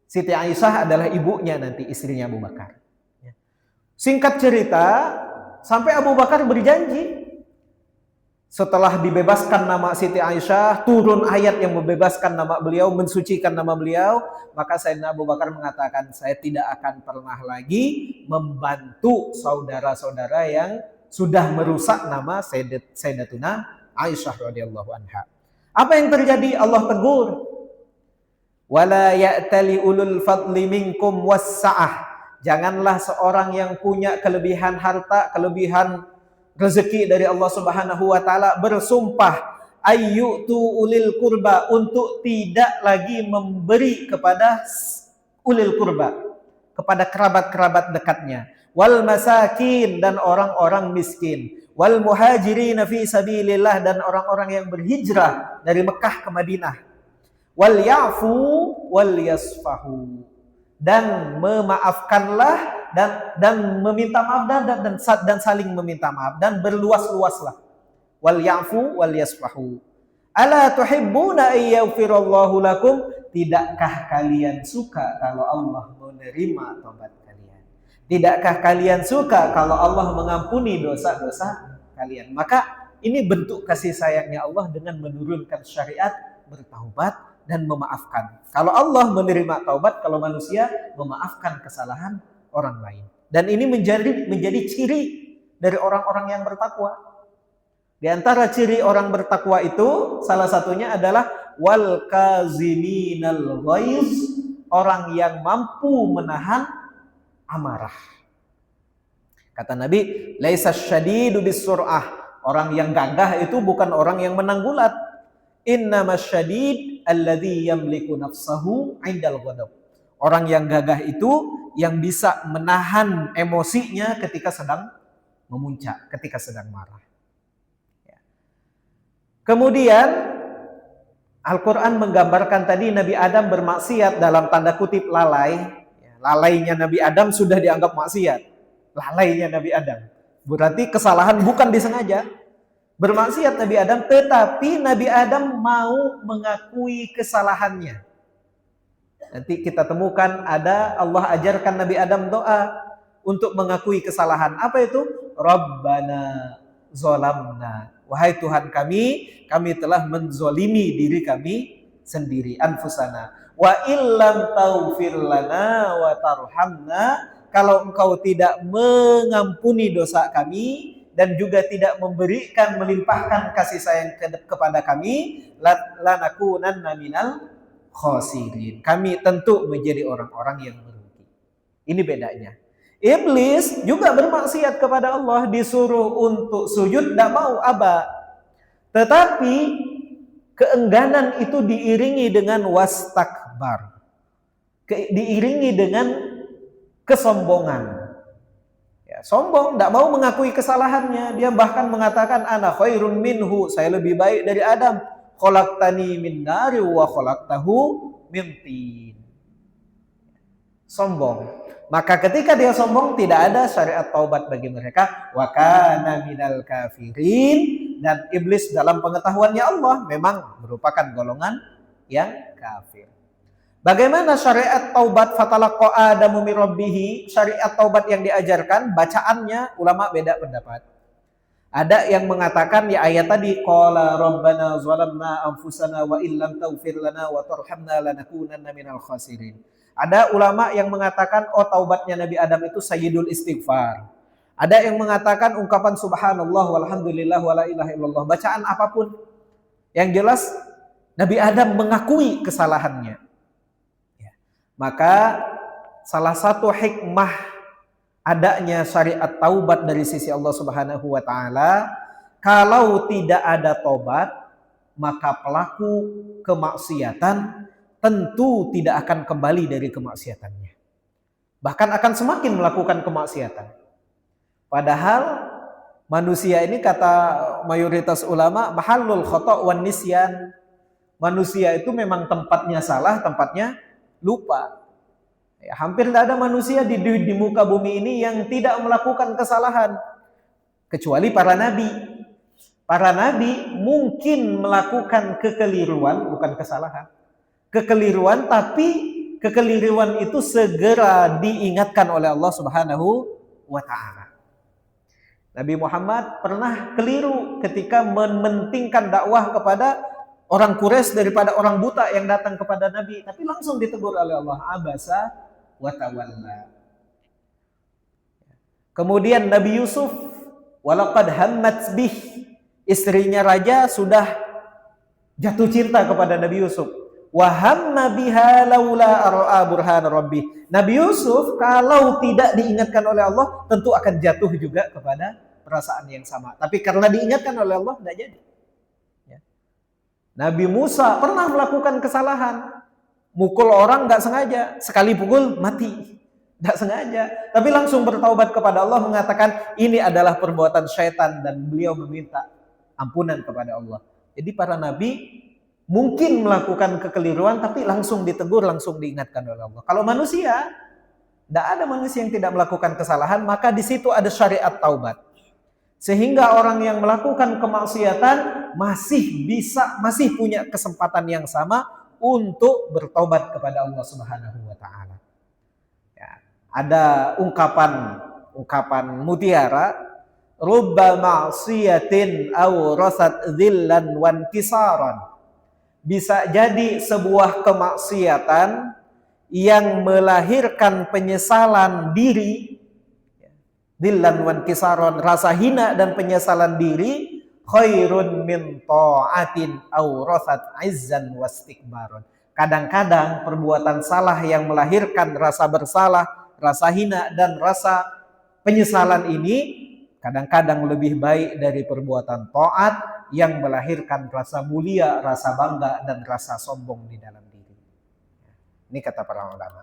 Siti Aisyah adalah ibunya, nanti istrinya Abu Bakar. Ya. Singkat cerita, sampai Abu Bakar berjanji setelah dibebaskan nama Siti Aisyah, turun ayat yang membebaskan nama beliau, mensucikan nama beliau, maka Sayyidina Abu Bakar mengatakan, saya tidak akan pernah lagi membantu saudara-saudara yang sudah merusak nama Sayyidatuna Aisyah radhiyallahu anha. Apa yang terjadi? Allah tegur, wala ya'tali ulul fadli minkum wassa'ah. Janganlah seorang yang punya kelebihan harta, kelebihan rezeki dari Allah Subhanahu wa taala bersumpah ayyutu ulil kurba, untuk tidak lagi memberi kepada ulil kurba, kepada kerabat-kerabat dekatnya, wal masakin, dan orang-orang miskin, wal muhajirin fi sabilillah, dan orang-orang yang berhijrah dari Mekah ke Madinah, wal ya'fu wal yasfahu, dan memaafkanlah dan meminta maaf dan saling meminta maaf dan berluas-luaslah. Wal ya'fu wal yasfahu. Ala tuhibbuna ayyaghfirallahu lakum? Tidakkah kalian suka kalau Allah menerima taubat kalian? Tidakkah kalian suka kalau Allah mengampuni dosa-dosa kalian? Maka ini bentuk kasih sayangnya Allah dengan menurunkan syariat bertaubat dan memaafkan. Kalau Allah menerima taubat, kalau manusia memaafkan kesalahan orang lain. Dan ini menjadi ciri dari orang-orang yang bertakwa. Di antara ciri orang bertakwa itu salah satunya adalah wal kaziminal ghaiz, orang yang mampu menahan amarah. Kata Nabi, laisa syadidu bisur'ah, orang yang gagah itu bukan orang yang menang gulat. Innamas syadid alladzi yamliku nafsahu 'indal ghadab. Orang yang gagah itu yang bisa menahan emosinya ketika sedang memuncak, ketika sedang marah. Ya. Kemudian Al-Quran menggambarkan tadi Nabi Adam bermaksiat, dalam tanda kutip lalai. Lalainya Nabi Adam sudah dianggap maksiat. Lalainya Nabi Adam. Berarti kesalahan bukan disengaja. Bermaksiat Nabi Adam, tetapi Nabi Adam mau mengakui kesalahannya. Nanti kita temukan ada, Allah ajarkan Nabi Adam doa untuk mengakui kesalahan. Apa itu? Rabbana zolamna. Wahai Tuhan kami telah menzolimi diri kami sendiri. Anfusana. wa illam taghfir lana wa tarhamna, kalau engkau tidak mengampuni dosa kami dan juga tidak memberikan melimpahkan kasih sayang kepada kami, lanakunanna minal khasirin. Kami tentu menjadi orang-orang yang merugi. Ini bedanya. Iblis juga bermaksiat kepada Allah, disuruh untuk sujud tidak mau, aba. Tetapi keengganan itu diiringi dengan wastakbar, diiringi dengan kesombongan. Ya, sombong, tidak mau mengakui kesalahannya. Dia bahkan mengatakan, ana khairun minhu, saya lebih baik dari Adam. Khalaqtani min nari wa khalaqtahu min tin. Sombong. Maka ketika dia sombong, tidak ada syariat taubat bagi mereka. Wa kana minal kafirin, dan iblis dalam pengetahuannya Allah memang merupakan golongan yang kafir. Bagaimana syariat taubat? Fatalaqa Adamu min rabbih, syariat taubat yang diajarkan, bacaannya ulama beda pendapat. Ada yang mengatakan ya ayat tadi, qala rabbana zalamna anfusana wa illam taghfir lana wa tarhamna lanakunanna minal khasirin. Ada ulama yang mengatakan taubatnya Nabi Adam itu sayyidul istighfar. Ada yang mengatakan ungkapan subhanallah walhamdulillah wala ilaha illallah, bacaan apapun. Yang jelas Nabi Adam mengakui kesalahannya. Maka salah satu hikmah adanya syariat taubat dari sisi Allah Subhanahu wa taala, kalau tidak ada taubat, maka pelaku kemaksiatan tentu tidak akan kembali dari kemaksiatannya. Bahkan akan semakin melakukan kemaksiatan. Padahal manusia ini, kata mayoritas ulama, mahallul khata' wan nisyan. Manusia itu memang tempatnya salah, tempatnya lupa. Ya, hampir tidak ada manusia di muka bumi ini yang tidak melakukan kesalahan, kecuali para nabi. Para nabi mungkin melakukan kekeliruan, bukan kesalahan. Kekeliruan, tapi kekeliruan itu segera diingatkan oleh Allah Subhanahu wa taala. Nabi Muhammad pernah keliru ketika mementingkan dakwah kepada orang Quraisy daripada orang buta yang datang kepada Nabi, tapi langsung ditegur oleh Allah, abasa wa tawalla. Kemudian Nabi Yusuf, walaqad hammat bih, istrinya raja sudah jatuh cinta kepada Nabi Yusuf. Wa hamma biha laula ara'a burhan rabbih. Nabi Yusuf kalau tidak diingatkan oleh Allah tentu akan jatuh juga kepada perasaan yang sama. Tapi karena diingatkan oleh Allah tidak jadi. Nabi Musa pernah melakukan kesalahan, mukul orang nggak sengaja, sekali pukul mati, nggak sengaja, tapi langsung bertaubat kepada Allah, mengatakan ini adalah perbuatan syaitan, dan beliau meminta ampunan kepada Allah. Jadi para nabi mungkin melakukan kekeliruan, tapi langsung ditegur, langsung diingatkan oleh Allah. Kalau manusia, tidak ada manusia yang tidak melakukan kesalahan, maka di situ ada syariat taubat. Sehingga orang yang melakukan kemaksiatan masih punya kesempatan yang sama untuk bertobat kepada Allah Subhanahu wa taala. Ya, ada ungkapan mutiara, rubba ma'siyatin aw rasat dhillan wan kisaran. Bisa jadi sebuah kemaksiatan yang melahirkan penyesalan diri, dhillan wan kisaron, rasa hina dan penyesalan diri, khairun min ta'atin aw rasat izzan wastikbaron. Kadang-kadang perbuatan salah yang melahirkan rasa bersalah, rasa hina dan rasa penyesalan ini kadang-kadang lebih baik dari perbuatan taat yang melahirkan rasa mulia, rasa bangga dan rasa sombong di dalam diri. Ini kata para ulama.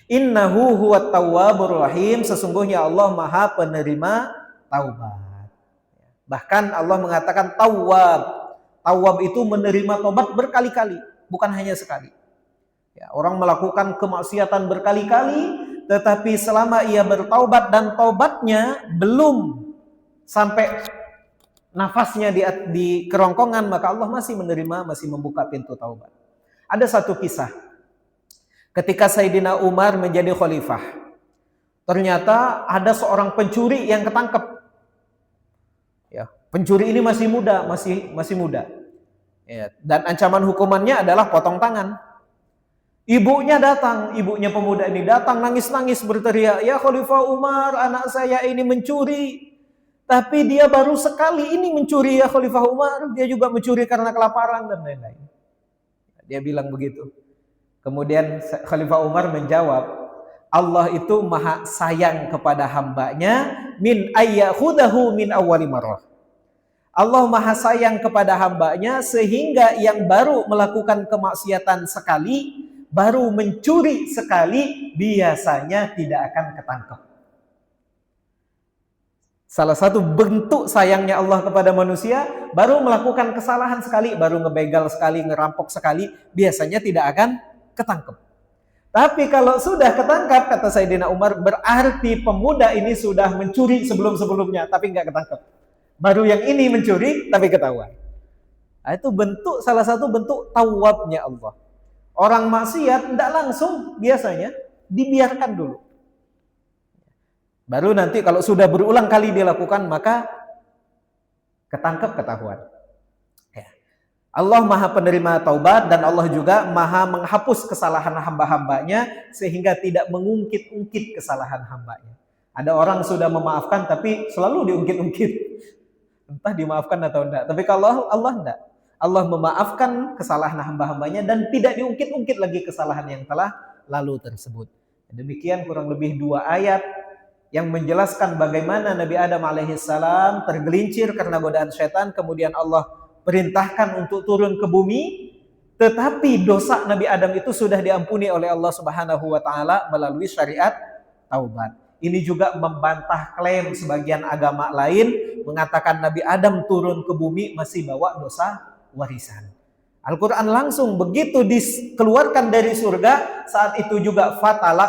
Innahu huwat tawwabur rahim, sesungguhnya Allah Maha penerima taubat. Bahkan Allah mengatakan tawwab. Tawwab itu menerima taubat berkali-kali, bukan hanya sekali. Ya, orang melakukan kemaksiatan berkali-kali, tetapi selama ia bertaubat dan taubatnya belum sampai nafasnya di kerongkongan, maka Allah masih menerima, masih membuka pintu taubat. Ada satu kisah. Ketika Sayyidina Umar menjadi khalifah, ternyata ada seorang pencuri yang ketangkep. Ya, pencuri ini masih muda, masih muda. Ya, dan ancaman hukumannya adalah potong tangan. Ibunya datang, ibunya pemuda ini datang nangis-nangis berteriak, "Ya Khalifah Umar, anak saya ini mencuri. Tapi dia baru sekali ini mencuri ya Khalifah Umar, dia juga mencuri karena kelaparan dan lain-lain." Dia bilang begitu. Kemudian Khalifah Umar menjawab, Allah itu maha sayang kepada hambanya min ayyakhudahu min awwali marrah. Allah maha sayang kepada hambanya sehingga yang baru melakukan kemaksiatan sekali, baru mencuri sekali, biasanya tidak akan ketangkep. Salah satu bentuk sayangnya Allah kepada manusia, baru melakukan kesalahan sekali, baru ngebegal sekali, ngerampok sekali, biasanya tidak akan ketangkep. Tapi kalau sudah ketangkap, kata Sayyidina Umar, berarti pemuda ini sudah mencuri sebelum-sebelumnya, tapi nggak ketangkep. Baru yang ini mencuri, tapi ketahuan. Nah, itu salah satu bentuk tawwabnya Allah. Orang maksiat tidak langsung biasanya dibiarkan dulu. Baru nanti kalau sudah berulang kali dilakukan, maka ketangkep, ketahuan. Ya. Allah maha penerima taubat dan Allah juga maha menghapus kesalahan hamba-hambanya sehingga tidak mengungkit-ungkit kesalahan hambanya. Ada orang sudah memaafkan tapi selalu diungkit-ungkit. Entah dimaafkan atau enggak. Tapi kalau Allah enggak. Allah memaafkan kesalahan hamba-hambanya dan tidak diungkit-ungkit lagi kesalahan yang telah lalu tersebut. Demikian kurang lebih 2 ayat yang menjelaskan bagaimana Nabi Adam alaihissalam tergelincir karena godaan setan, kemudian Allah perintahkan untuk turun ke bumi, tetapi dosa Nabi Adam itu sudah diampuni oleh Allah Subhanahu wa taala melalui syariat taubat. Ini juga membantah klaim sebagian agama lain mengatakan Nabi Adam turun ke bumi masih bawa dosa warisan. Al-Quran langsung begitu dikeluarkan dari surga, saat itu juga fatalak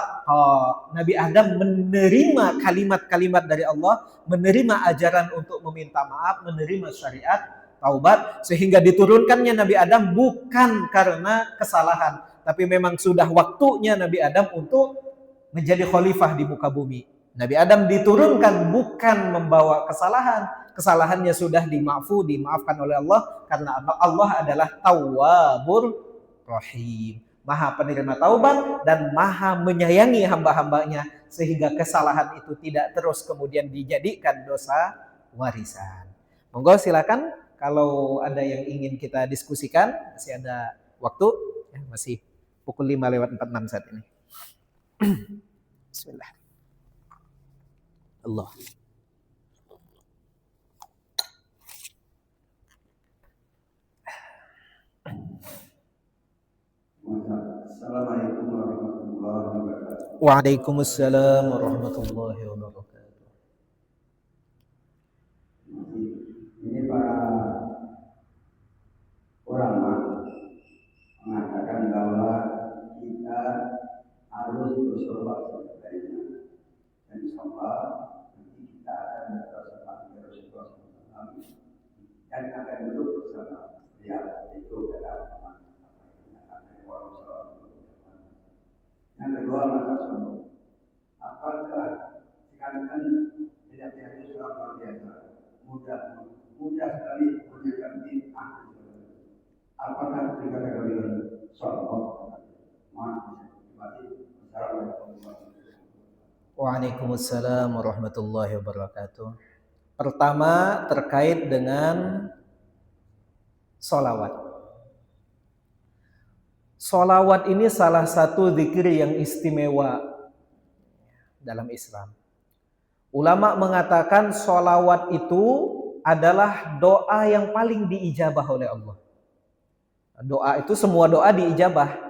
Nabi Adam menerima kalimat-kalimat dari Allah, menerima ajaran untuk meminta maaf, menerima syariat taubat, sehingga diturunkannya Nabi Adam bukan karena kesalahan, tapi memang sudah waktunya Nabi Adam untuk menjadi khalifah di muka bumi. Nabi Adam diturunkan bukan membawa kesalahan. Kesalahannya sudah dimaafkan oleh Allah karena Allah adalah Tawwabur Rahim. Maha penerima taubat dan maha menyayangi hamba-hambanya sehingga kesalahan itu tidak terus kemudian dijadikan dosa warisan. Monggo silakan kalau ada yang ingin kita diskusikan, masih ada waktu, ya, masih pukul 5:46 saat ini. Bismillah. Allah. Assalamualaikum warahmatullahi wabarakatuh. Waalaikumsalam warahmatullahi wabarakatuh. Ini para ulama mengatakan bahwa kita harus bersolat sebaiknya, dan insyaallah nanti kita akan bersama Rasulullah SAW dan akan duduk bersama beliau itu adalah yang kedua masalah sombong. Apakah dikarenakan tidak biasa surat luar biasa, mudah sekali menjadikan bid'ah. Apakah dikatakan sombong? Waalaikumsalam warahmatullahi wabarakatuh. Pertama terkait dengan sholawat. Sholawat ini salah satu zikir yang istimewa dalam Islam. Ulama mengatakan sholawat itu adalah doa yang paling diijabah oleh Allah. Doa itu semua doa diijabah.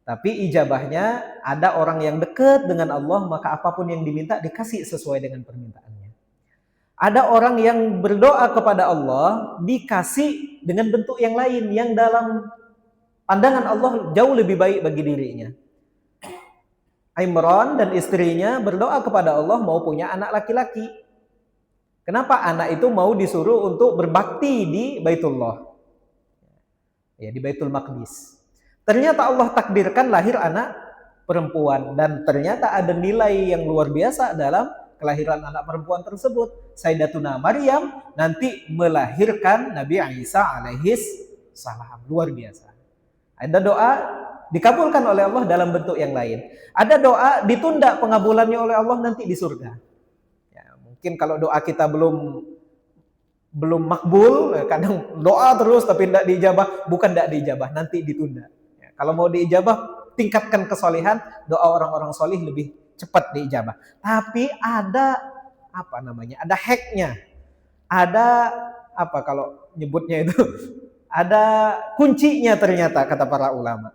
Tapi ijabahnya ada orang yang dekat dengan Allah, maka apapun yang diminta dikasih sesuai dengan permintaannya. Ada orang yang berdoa kepada Allah dikasih dengan bentuk yang lain yang dalam pandangan Allah jauh lebih baik bagi dirinya. Imran dan istrinya berdoa kepada Allah mau punya anak laki-laki. Kenapa anak itu mau disuruh untuk berbakti di Baitullah? Ya, di Baitul Maqdis. Ternyata Allah takdirkan lahir anak perempuan dan ternyata ada nilai yang luar biasa dalam kelahiran anak perempuan tersebut. Sayyidatuna Maryam nanti melahirkan Nabi Isa alaihis salam. Luar biasa. Ada doa dikabulkan oleh Allah dalam bentuk yang lain. Ada doa ditunda pengabulannya oleh Allah nanti di surga. Ya, mungkin kalau doa kita belum makbul, kadang doa terus tapi tidak diijabah, bukan tidak diijabah, nanti ditunda. Ya, kalau mau diijabah, tingkatkan kesolehan, doa orang-orang solih lebih cepat diijabah. Tapi ada ada hacknya, ada kalau nyebutnya itu, ada kuncinya ternyata kata para ulama.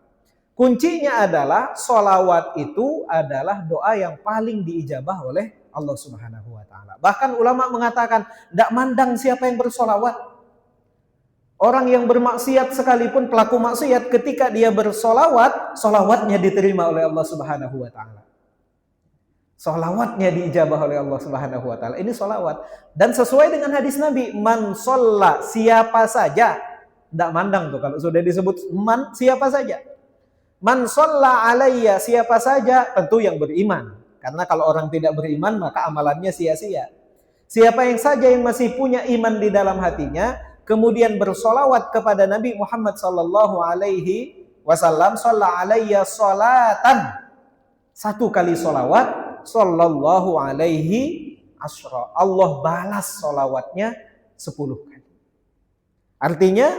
Kuncinya adalah sholawat itu adalah doa yang paling diijabah oleh Allah Subhanahu wa Ta'ala. Bahkan ulama mengatakan, tidak mandang siapa yang bersolawat. Orang yang bermaksiat sekalipun, pelaku maksiat, ketika dia bersolawat, solawatnya diterima oleh Allah Subhanahu wa Ta'ala. Solawatnya diijabah oleh Allah Subhanahu wa Ta'ala. Ini solawat. Dan sesuai dengan hadis Nabi, man sholla, siapa saja. Tidak mandang tuh, kalau sudah disebut man, siapa saja. Man sholla alayya, siapa saja, tentu yang beriman. Karena kalau orang tidak beriman, maka amalannya sia-sia. Siapa yang saja yang masih punya iman di dalam hatinya, kemudian bersolawat kepada Nabi Muhammad sallallahu alaihi wasallam, sholla alayya sholatan, satu kali solawat, sallallahu alaihi asyra, Allah balas solawatnya 10 kali. Artinya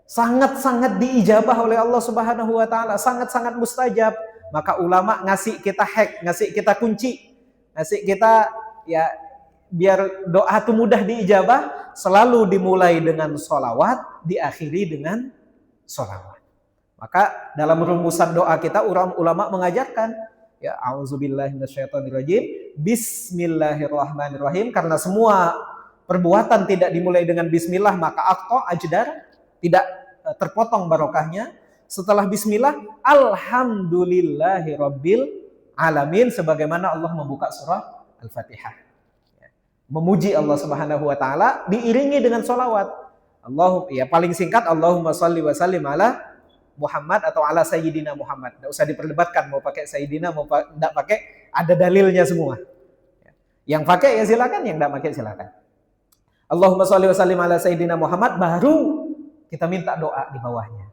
sangat-sangat diijabah oleh Allah Subhanahu wa Ta'ala, sangat-sangat mustajab. Maka ulama ngasih kita hack, ngasih kita kunci, ngasih kita ya biar doa itu mudah diijabah, selalu dimulai dengan sholawat, diakhiri dengan sholawat. Maka dalam rumusan doa kita ulama mengajarkan ya auzubillahi minasyaitonirrajim, bismillahirrahmanirrahim, karena semua perbuatan tidak dimulai dengan bismillah maka ajdar, tidak terpotong barokahnya. Setelah bismillah, alhamdulillahi rabbil alamin, sebagaimana Allah membuka surah Al-Fatihah. Memuji Allah Subhanahu wa Ta'ala diiringi dengan sholawat. Paling singkat, Allahumma sholli wa sallim ala Muhammad atau ala Sayyidina Muhammad. Tidak usah diperdebatkan mau pakai Sayyidina mau tidak pakai, ada dalilnya semua. Yang pakai ya silakan, yang tidak pakai silakan. Allahumma sholli wa sallim ala Sayyidina Muhammad, baru kita minta doa di bawahnya.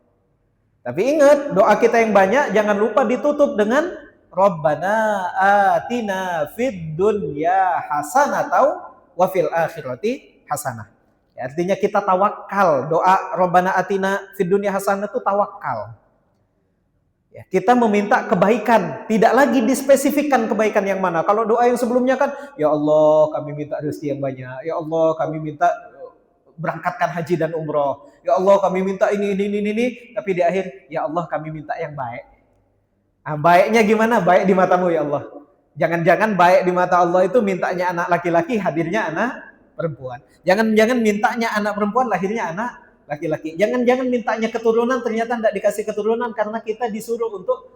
Tapi ingat, doa kita yang banyak jangan lupa ditutup dengan Rabbana atina fid dunya hasanah wa fil akhirati hasanah. Ya, artinya kita tawakal. Doa Rabbana atina fid dunya hasanah itu tawakal. Ya, kita meminta kebaikan, tidak lagi dispesifikkan kebaikan yang mana. Kalau doa yang sebelumnya kan, ya Allah kami minta rezeki yang banyak, ya Allah kami minta berangkatkan haji dan umroh, ya Allah kami minta ini, tapi di akhir, ya Allah kami minta yang baik. Nah, baiknya gimana? Baik di matamu ya Allah. Jangan-jangan baik di mata Allah itu mintanya anak laki-laki, hadirnya anak perempuan. Jangan-jangan mintanya anak perempuan, lahirnya anak laki-laki. Jangan-jangan mintanya keturunan, ternyata tidak dikasih keturunan karena kita disuruh untuk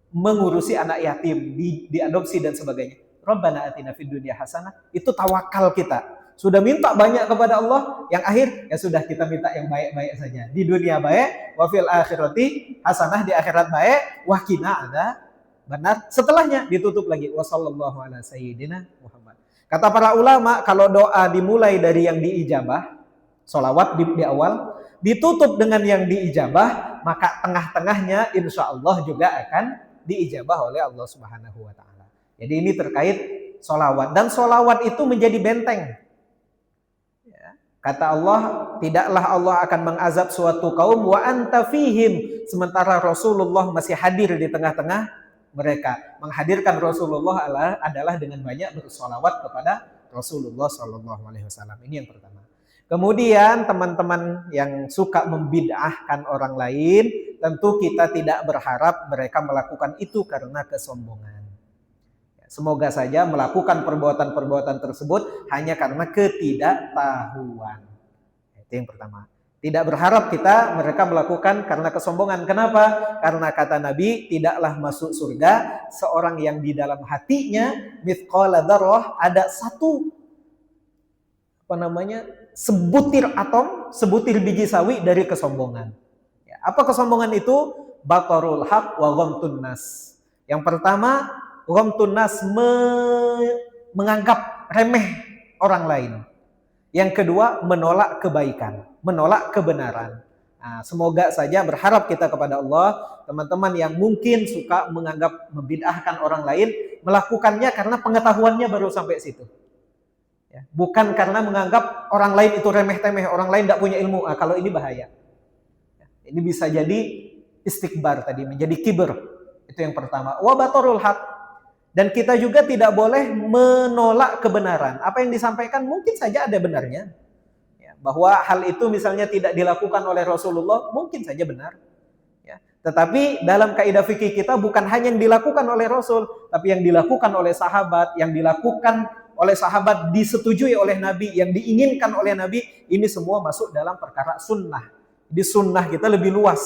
mengurusi anak yatim, diadopsi dan sebagainya. Rabbana atina fid dunya hasanah, itu tawakal kita. Sudah minta banyak kepada Allah, yang akhir ya sudah kita minta yang baik-baik saja. Di dunia baik, wa fil akhirati hasanah, di akhirat baik, wa qina ada benar. Setelahnya ditutup lagi wa sallallahu ala sayyidina Muhammad. Kata para ulama, kalau doa dimulai dari yang diijabah, sholawat di awal, ditutup dengan yang diijabah, maka tengah-tengahnya insya Allah juga akan diijabah oleh Allah Subhanahu wa Ta'ala. Jadi ini terkait sholawat, dan sholawat itu menjadi benteng. Kata Allah, tidaklah Allah akan mengazab suatu kaum wa anta fihim, sementara Rasulullah masih hadir di tengah-tengah mereka. Menghadirkan Rasulullah adalah dengan banyak bersolawat kepada Rasulullah SAW. Ini yang pertama. Kemudian teman-teman yang suka membid'ahkan orang lain, tentu kita tidak berharap mereka melakukan itu karena kesombongan. Semoga saja melakukan perbuatan-perbuatan tersebut hanya karena ketidaktahuan. Itu yang pertama. Tidak berharap mereka melakukan karena kesombongan. Kenapa? Karena kata Nabi, tidaklah masuk surga seorang yang di dalam hatinya mithqala dzarrah, ada sebutir atom, sebutir biji sawi dari kesombongan. Ya, apa kesombongan itu? Batarul haq wa ghamtun nas. Yang pertama, ghamtun nas, menganggap remeh orang lain. Yang kedua, menolak kebaikan, menolak kebenaran. Nah, semoga saja berharap kita kepada Allah, teman-teman yang mungkin suka menganggap membid'ahkan orang lain, melakukannya karena pengetahuannya baru sampai situ. Ya, bukan karena menganggap orang lain itu remeh-temeh, orang lain tidak punya ilmu. Kalau ini bahaya. Ya, ini bisa jadi istikbar tadi, menjadi kibir. Itu yang pertama. Wa batarul haq. Dan kita juga tidak boleh menolak kebenaran. Apa yang disampaikan mungkin saja ada benarnya. Bahwa hal itu misalnya tidak dilakukan oleh Rasulullah, mungkin saja benar. Ya. Tetapi dalam kaidah fikih kita bukan hanya yang dilakukan oleh Rasul, tapi yang dilakukan oleh sahabat, yang dilakukan oleh sahabat disetujui oleh Nabi, yang diinginkan oleh Nabi, ini semua masuk dalam perkara sunnah. Di sunnah kita lebih luas.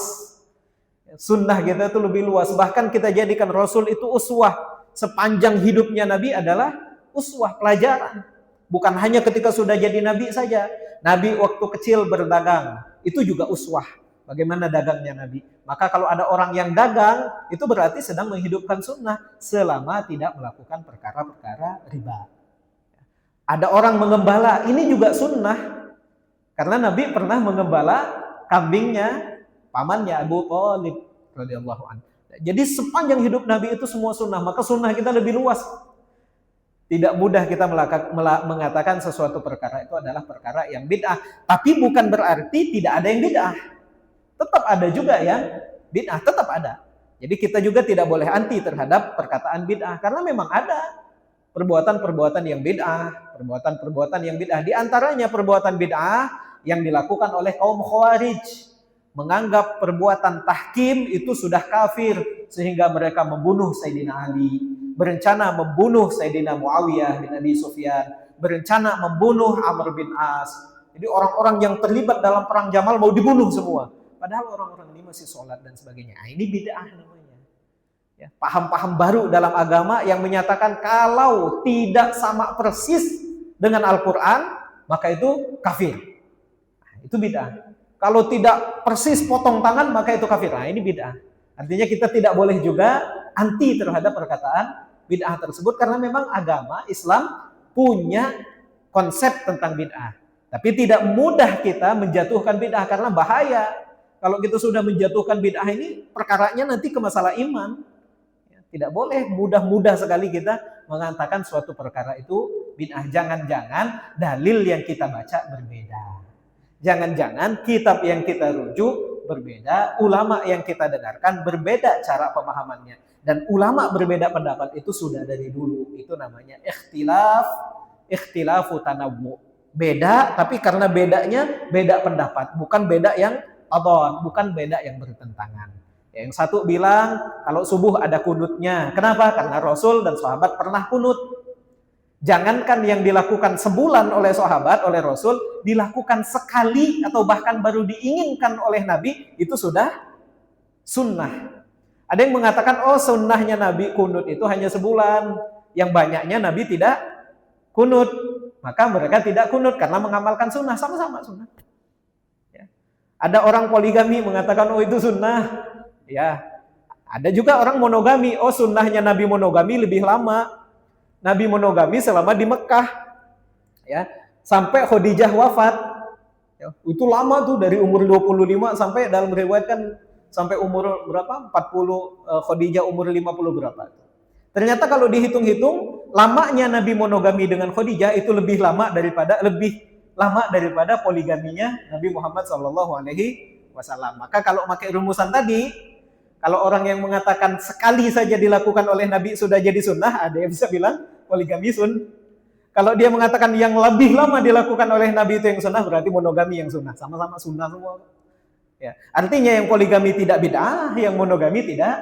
Sunnah kita itu lebih luas. Bahkan kita jadikan Rasul itu uswah. Sepanjang hidupnya Nabi adalah uswah, pelajaran. Bukan hanya ketika sudah jadi Nabi saja. Nabi waktu kecil berdagang, itu juga uswah. Bagaimana dagangnya Nabi. Maka kalau ada orang yang dagang, itu berarti sedang menghidupkan sunnah. Selama tidak melakukan perkara-perkara riba. Ada orang mengembala, ini juga sunnah. Karena Nabi pernah mengembala kambingnya, pamannya Abu Thalib radhiyallahu anhu. Jadi sepanjang hidup Nabi itu semua sunnah. Maka sunnah kita lebih luas. Tidak mudah kita mengatakan sesuatu perkara itu adalah perkara yang bid'ah. Tapi bukan berarti tidak ada yang bid'ah. Tetap ada juga yang bid'ah, tetap ada. Jadi kita juga tidak boleh anti terhadap perkataan bid'ah. Karena memang ada perbuatan-perbuatan yang bid'ah. Perbuatan-perbuatan yang bid'ah. Di antaranya perbuatan bid'ah yang dilakukan oleh kaum Khawarij. Menganggap perbuatan tahkim itu sudah kafir. Sehingga mereka membunuh Sayyidina Ali. Berencana membunuh Sayyidina Muawiyah bin Abi Sufyan, berencana membunuh Amr bin As. Jadi orang-orang yang terlibat dalam perang Jamal mau dibunuh semua. Padahal orang-orang ini masih sholat dan sebagainya. Nah, ini bid'ah namanya. Ya, paham-paham baru dalam agama yang menyatakan kalau tidak sama persis dengan Al-Quran, maka itu kafir. Nah, itu bid'ah. Kalau tidak persis potong tangan, maka itu kafir. Nah, ini bid'ah. Artinya kita tidak boleh juga anti terhadap perkataan bid'ah tersebut karena memang agama Islam punya konsep tentang bid'ah. Tapi tidak mudah kita menjatuhkan bid'ah karena bahaya. Kalau kita sudah menjatuhkan bid'ah ini perkaranya nanti ke masalah iman. Tidak boleh mudah-mudah sekali kita mengatakan suatu perkara itu bid'ah. Jangan-jangan dalil yang kita baca berbeda. Jangan-jangan kitab yang kita rujuk berbeda, ulama yang kita dengarkan berbeda cara pemahamannya. Dan ulama berbeda pendapat itu sudah dari dulu. Itu namanya ikhtilafu tanawwu. Beda, tapi karena bedanya beda pendapat. Bukan beda yang adon, bukan beda yang bertentangan. Yang satu bilang kalau subuh ada kunutnya. Kenapa? Karena Rasul dan sahabat pernah kunut. Jangankan yang dilakukan sebulan oleh sahabat, oleh Rasul, dilakukan sekali atau bahkan baru diinginkan oleh Nabi, itu sudah sunnah. Ada yang mengatakan, oh sunnahnya Nabi kunut itu hanya sebulan. Yang banyaknya Nabi tidak kunut. Maka mereka tidak kunut karena mengamalkan sunnah. Sama-sama sunnah. Ya. Ada orang poligami mengatakan, oh itu sunnah. Ya. Ada juga orang monogami. Oh sunnahnya Nabi monogami lebih lama. Nabi monogami selama di Mekah. Ya. Sampai Khadijah wafat. Ya. Itu lama tuh dari umur 25 sampai dalam riwayat kan sampai umur berapa? 40, Khadijah umur 50 berapa. Ternyata kalau dihitung-hitung, lamanya Nabi monogami dengan Khadijah itu lebih lama daripada poligaminya Nabi Muhammad SAW. Maka kalau pakai rumusan tadi, kalau orang yang mengatakan sekali saja dilakukan oleh Nabi sudah jadi sunnah, ada yang bisa bilang poligami Kalau dia mengatakan yang lebih lama dilakukan oleh Nabi itu yang sunnah, berarti monogami yang sunnah. Sama-sama sunnah semua. Ya. Artinya yang poligami tidak bid'ah, yang monogami tidak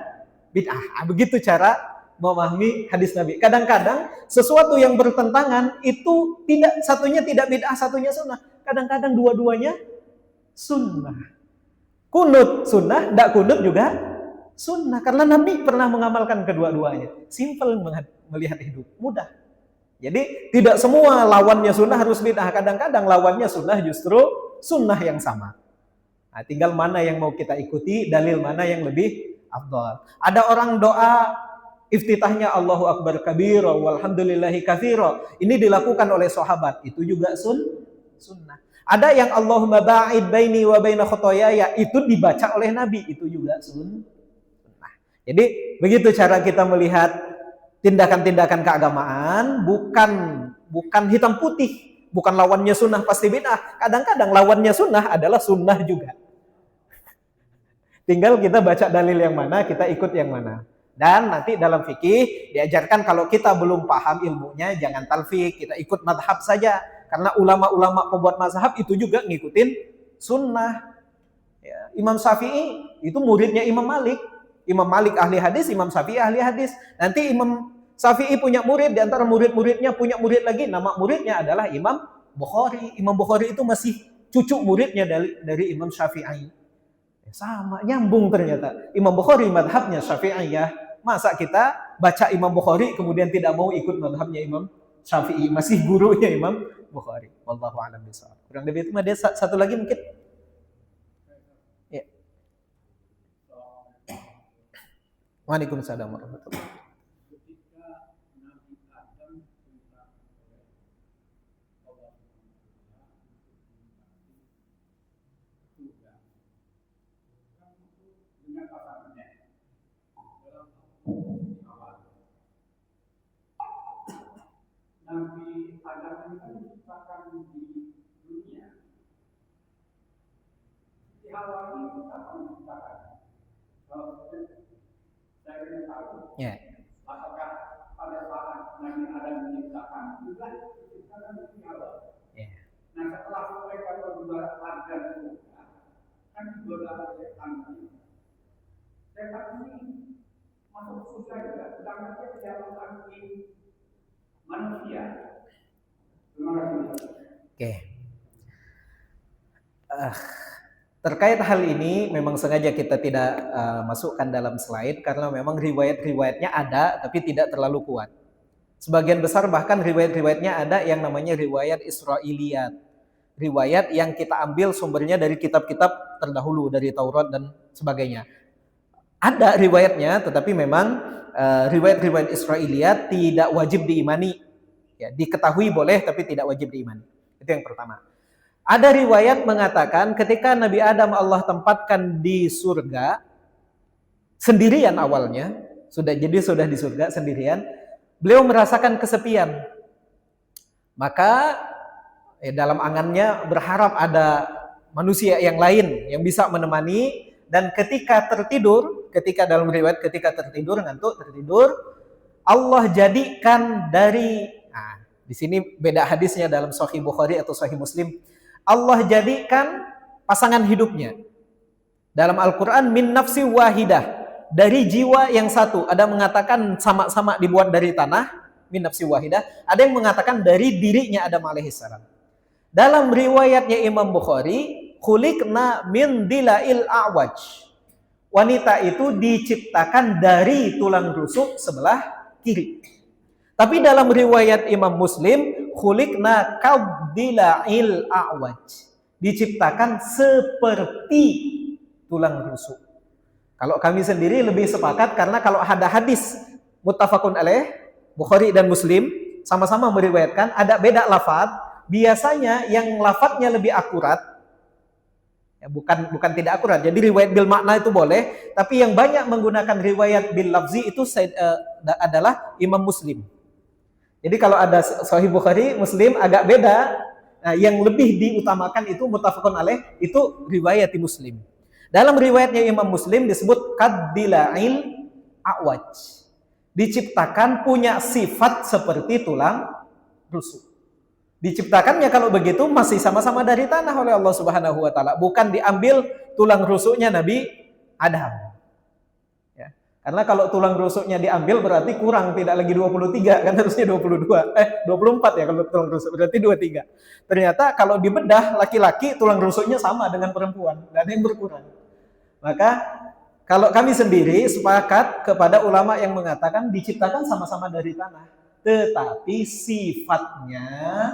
bid'ah. Begitu cara memahami hadis Nabi. Kadang-kadang sesuatu yang bertentangan itu satunya tidak bid'ah, satunya sunnah. Kadang-kadang dua-duanya sunnah. Kunut sunnah, tidak kunut juga sunnah. Karena Nabi pernah mengamalkan kedua-duanya. Simple melihat hidup, mudah. Jadi tidak semua lawannya sunnah harus bid'ah. Kadang-kadang lawannya sunnah justru sunnah yang sama. Nah, tinggal mana yang mau kita ikuti, dalil mana yang lebih afdal. Ada orang doa iftitahnya Allahu Akbar kabira walhamdulillahi katsira. Ini dilakukan oleh sahabat, itu juga sunnah. Ada yang Allahumma ba'id baini wa baina khotoyaya, itu dibaca oleh Nabi, itu juga sunnah. Jadi begitu cara kita melihat tindakan-tindakan keagamaan, bukan hitam putih, bukan lawannya sunnah pasti bid'ah. Kadang-kadang lawannya sunnah adalah sunnah juga. Tinggal kita baca dalil yang mana, kita ikut yang mana. Dan nanti dalam fikih diajarkan kalau kita belum paham ilmunya, jangan talfik, kita ikut madhab saja. Karena ulama-ulama pembuat mazhab itu juga ngikutin sunnah. Ya, Imam Syafi'i itu muridnya Imam Malik. Imam Malik ahli hadis, Imam Syafi'i ahli hadis. Nanti Imam Syafi'i punya murid, di antara murid-muridnya punya murid lagi, nama muridnya adalah Imam Bukhari. Imam Bukhari itu masih cucu muridnya dari Imam Syafi'i. Sama, nyambung ternyata. Imam Bukhari madhabnya Syafi'iyah. Masa kita baca Imam Bukhari kemudian tidak mau ikut madhabnya Imam Syafi'i, masih gurunya Imam Bukhari. Wallahu a'lam bishawab. Kurang lebih itu. Ada satu lagi mungkin. Ya. Waalaikumsalam warahmatullahi wabarakatuh. Nabi Adam itu diciptakan di dunia. Di awal itu apa diciptakan? Kalau saya ingin tahu, apakah pada saat Nabi Adam diciptakan juga diciptakan di awal? Nah setelah mereka berdua ada juga, kan dua setan ini. Setan ini masuk surga juga, sedangkan dia tidak mengakui manusia. Terima kasih. Terkait hal ini memang sengaja kita tidak masukkan dalam slide karena memang riwayat-riwayatnya ada tapi tidak terlalu kuat. Sebagian besar bahkan riwayat-riwayatnya ada yang namanya riwayat Israiliyat. Riwayat yang kita ambil sumbernya dari kitab-kitab terdahulu, dari Taurat dan sebagainya. Ada riwayatnya, tetapi memang riwayat-riwayat Israiliyat tidak wajib diimani. Ya, diketahui boleh, tapi tidak wajib diimani. Itu yang pertama. Ada riwayat mengatakan ketika Nabi Adam Allah tempatkan di surga sendirian awalnya, sudah di surga sendirian, beliau merasakan kesepian. Maka dalam angannya berharap ada manusia yang lain yang bisa menemani. Dan ketika dalam riwayat ketika tertidur, ngantuk, tertidur, Allah jadikan di sini beda hadisnya dalam Sahih Bukhari atau Sahih Muslim. Allah jadikan pasangan hidupnya. Dalam Al-Quran, min nafsi wahidah, dari jiwa yang satu. Ada mengatakan sama-sama dibuat dari tanah, min nafsi wahidah. Ada yang mengatakan dari dirinya Adam alaihissalam. Dalam riwayatnya Imam Bukhari, khuliqna min dilail a'waj. Wanita itu diciptakan dari tulang rusuk sebelah kiri. Tapi dalam riwayat Imam Muslim, khuliqna kabdilail a'waj. Diciptakan seperti tulang rusuk. Kalau kami sendiri lebih sepakat karena kalau ada hadis muttafaqun alaih, Bukhari dan Muslim sama-sama meriwayatkan, ada beda lafaz. Biasanya yang lafaznya lebih akurat, ya, bukan tidak akurat. Jadi riwayat bil makna itu boleh, tapi yang banyak menggunakan riwayat bil lafzi itu adalah Imam Muslim. Jadi kalau ada Sahih Bukhari, Muslim agak beda. Nah, yang lebih diutamakan itu muttafaqun alaih, itu riwayat Muslim. Dalam riwayatnya Imam Muslim disebut kaddilail a'waj. Diciptakan punya sifat seperti tulang rusuk. Diciptakannya kalau begitu masih sama-sama dari tanah oleh Allah Subhanahu wa taala, bukan diambil tulang rusuknya Nabi Adam. Ya. Karena kalau tulang rusuknya diambil berarti kurang, tidak lagi 23, kan harusnya 24 ya kalau tulang rusuk, berarti 23. Ternyata kalau dibedah laki-laki tulang rusuknya sama dengan perempuan, tidak ada yang berkurang. Maka kalau kami sendiri sepakat kepada ulama yang mengatakan diciptakan sama-sama dari tanah, tetapi sifatnya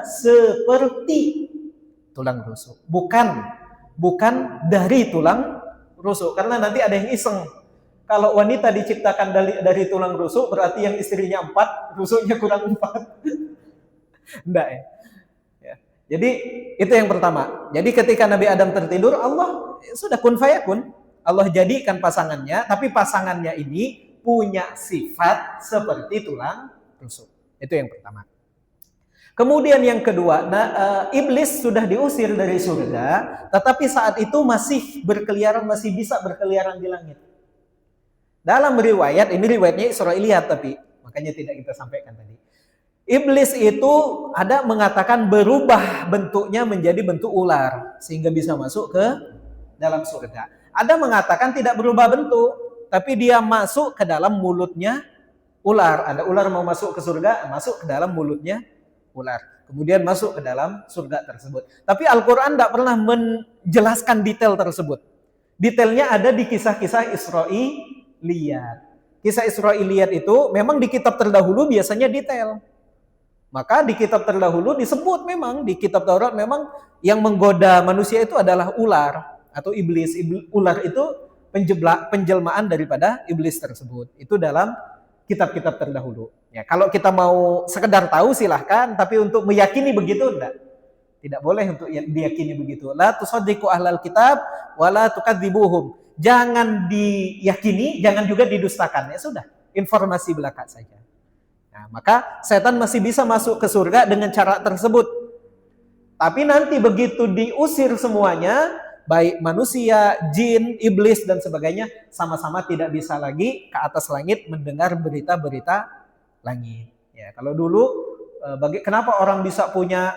seperti tulang rusuk, bukan dari tulang rusuk. Karena nanti ada yang iseng, kalau wanita diciptakan dari tulang rusuk berarti yang istrinya 4, rusuknya kurang 4. Enggak ya. Jadi itu yang pertama. Jadi ketika Nabi Adam tertidur, Allah sudah kun fayakun. Allah jadikan pasangannya, tapi pasangannya ini punya sifat seperti tulang rusuk. Itu yang pertama. Kemudian yang kedua, iblis sudah diusir dari surga, tetapi saat itu masih berkeliaran, masih bisa berkeliaran di langit. Dalam riwayat, ini riwayatnya Israiliyat tapi makanya tidak kita sampaikan tadi. Iblis itu ada mengatakan berubah bentuknya menjadi bentuk ular sehingga bisa masuk ke dalam surga. Ada mengatakan tidak berubah bentuk, tapi dia masuk ke dalam mulutnya ular. Ada ular mau masuk ke surga, masuk ke dalam mulutnya ular. Kemudian masuk ke dalam surga tersebut. Tapi Al-Quran tidak pernah menjelaskan detail tersebut. Detailnya ada di kisah-kisah Israiliyat. Kisah Israiliyat itu memang di kitab terdahulu biasanya detail. Maka di kitab terdahulu disebut memang, di kitab Taurat memang yang menggoda manusia itu adalah ular atau iblis. Ular itu penjelmaan daripada iblis tersebut. Itu dalam kitab-kitab terdahulu. Ya, kalau kita mau sekedar tahu silahkan, tapi untuk meyakini begitu enggak. Tidak boleh untuk diyakini begitu. La tusaddiqu ahlal kitab wa la tukadzibuhum. Jangan diyakini, jangan juga didustakan. Ya sudah, informasi belaka saja. Nah, maka setan masih bisa masuk ke surga dengan cara tersebut. Tapi nanti begitu diusir semuanya, baik manusia, jin, iblis, dan sebagainya, sama-sama tidak bisa lagi ke atas langit mendengar berita-berita langit. Ya, kalau dulu, kenapa orang bisa punya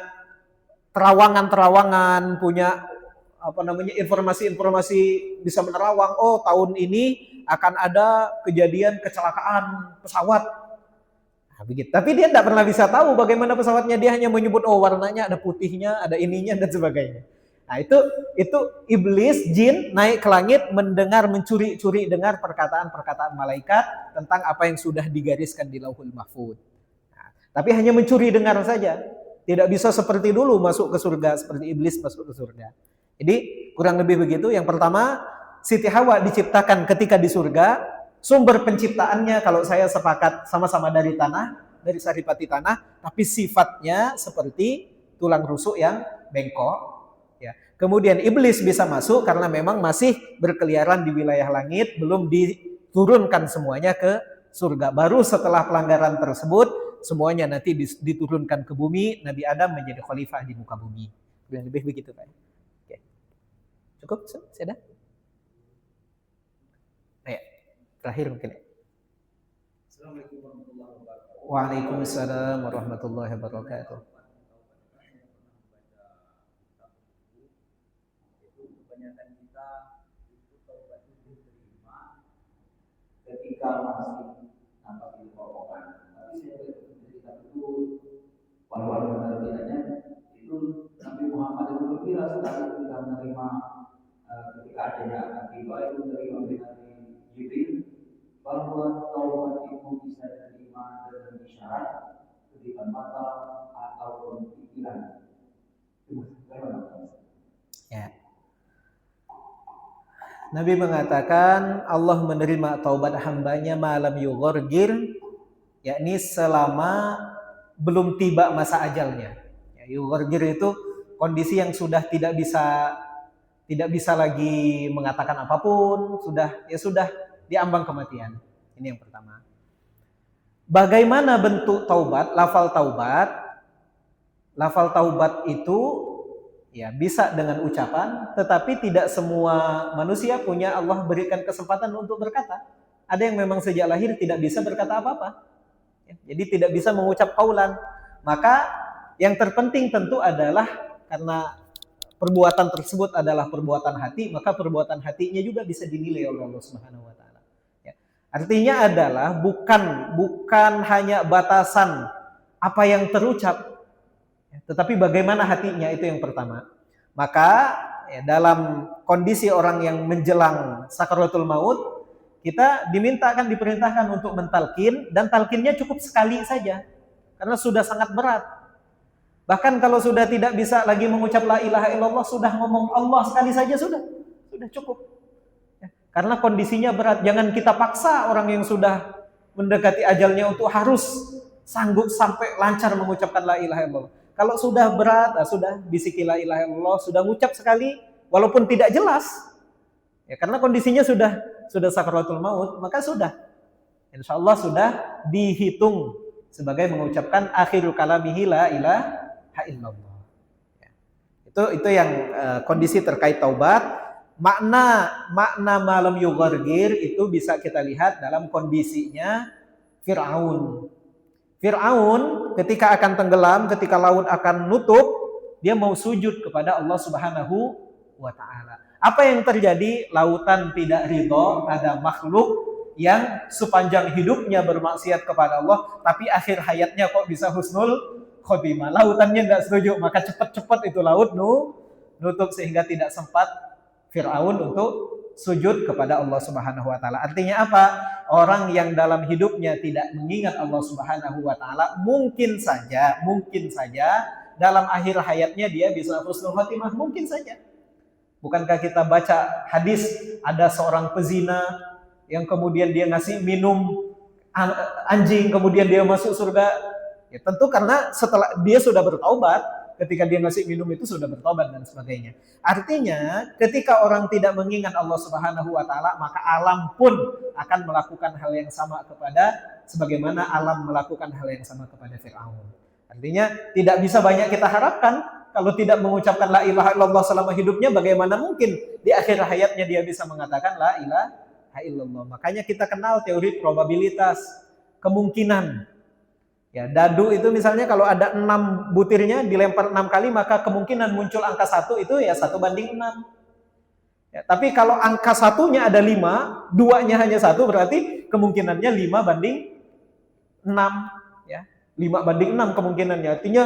terawangan-terawangan, punya informasi-informasi bisa menerawang, oh tahun ini akan ada kejadian kecelakaan pesawat. Nah, begitu. Tapi dia tidak pernah bisa tahu bagaimana pesawatnya, dia hanya menyebut oh warnanya, ada putihnya, ada ininya dan sebagainya. Nah, itu iblis, jin naik ke langit mendengar, mencuri-curi dengar perkataan-perkataan malaikat tentang apa yang sudah digariskan di Lauhul Mahfuz. Nah, tapi hanya mencuri dengar saja. Tidak bisa seperti dulu masuk ke surga, seperti iblis masuk ke surga. Jadi kurang lebih begitu. Yang pertama, Siti Hawa diciptakan ketika di surga. Sumber penciptaannya kalau saya sepakat sama-sama dari tanah, dari saripati tanah, tapi sifatnya seperti tulang rusuk yang bengkok. Ya. Kemudian iblis bisa masuk karena memang masih berkeliaran di wilayah langit, belum diturunkan semuanya ke surga. Baru setelah pelanggaran tersebut, semuanya nanti diturunkan ke bumi, Nabi Adam menjadi khalifah di muka bumi. Lebih begitu Pak. Oke. Cukup? Sudah? Terakhir mungkin. Assalamualaikum warahmatullahi wabarakatuh. Waalaikumsalam warahmatullahi wabarakatuh. Kebanyakan kita itu taubat itu diterima ketika masih nampak di korokan. Tapi saya ketika itu walau benar tidaknya itu Nabi Muhammad itu berkira sekali ketika menerima ketika adanya akan tiba itu menerima dari Jibril bahwa taubat itu bisa diterima dengan isyarat ketika mata ataupun pikiran. Ya. Nabi mengatakan Allah menerima taubat hambanya malam yughargir, yakni selama belum tiba masa ajalnya. Ya, yughargir itu kondisi yang sudah tidak bisa lagi mengatakan apapun, sudah diambang kematian. Ini yang pertama. Bagaimana bentuk taubat, lafal taubat? Lafal taubat itu ya bisa dengan ucapan, tetapi tidak semua manusia punya Allah berikan kesempatan untuk berkata. Ada yang memang sejak lahir tidak bisa berkata apa-apa. Ya, jadi tidak bisa mengucap qaulan. Maka yang terpenting tentu adalah karena perbuatan tersebut adalah perbuatan hati, maka perbuatan hatinya juga bisa dinilai oleh Allah Subhanahu wa taala. Artinya adalah bukan hanya batasan apa yang terucap, tetapi bagaimana hatinya, itu yang pertama. Maka ya, dalam kondisi orang yang menjelang sakaratul maut, kita diperintahkan untuk mentalkin, dan talkinnya cukup sekali saja karena sudah sangat berat. Bahkan kalau sudah tidak bisa lagi mengucap la ilaha illallah, sudah ngomong Allah sekali saja sudah cukup. Karena kondisinya berat. Jangan kita paksa orang yang sudah mendekati ajalnya untuk harus sanggup sampai lancar mengucapkan la ilaha illallah. Kalau sudah berat, sudah bisiki la ilaha illallah, sudah ngucap sekali, walaupun tidak jelas, ya karena kondisinya sudah sakaratul maut, maka sudah, insya Allah sudah dihitung sebagai mengucapkan akhirul kalamihi la ilaha illallah. Itu yang kondisi terkait taubat. Makna malam yughargir itu bisa kita lihat dalam kondisinya Fir'aun. Fir'aun ketika akan tenggelam, ketika laut akan nutup, dia mau sujud kepada Allah Subhanahu wa taala. Apa yang terjadi? Lautan tidak ridho, ada makhluk yang sepanjang hidupnya bermaksiat kepada Allah, tapi akhir hayatnya kok bisa husnul khotimah. Lautannya nggak setuju, maka cepat-cepat itu laut nutup sehingga tidak sempat Fir'aun untuk sujud kepada Allah Subhanahu wa taala. Artinya apa? Orang yang dalam hidupnya tidak mengingat Allah Subhanahu wa taala, mungkin saja dalam akhir hayatnya dia bisa husnul khotimah, mungkin saja. Bukankah kita baca hadis ada seorang pezina yang kemudian dia ngasih minum anjing, kemudian dia masuk surga? Ya tentu karena setelah dia sudah bertaubat. Ketika dia ngasih minum itu sudah bertobat dan sebagainya. Artinya ketika orang tidak mengingat Allah Subhanahu wa taala, maka alam pun akan melakukan hal yang sama sebagaimana alam melakukan hal yang sama kepada Fir'aun. Artinya tidak bisa banyak kita harapkan kalau tidak mengucapkan la ilaha illallah selama hidupnya, bagaimana mungkin di akhir hayatnya dia bisa mengatakan la ilaha illallah. Makanya kita kenal teori probabilitas, kemungkinan. Ya, dadu itu misalnya kalau ada 6 butirnya dilempar 6 kali, maka kemungkinan muncul angka 1 itu ya 1/6. Ya, tapi kalau angka 1-nya ada 5, 2-nya hanya 1, berarti kemungkinannya 5/6. Ya, 5/6 kemungkinannya. Artinya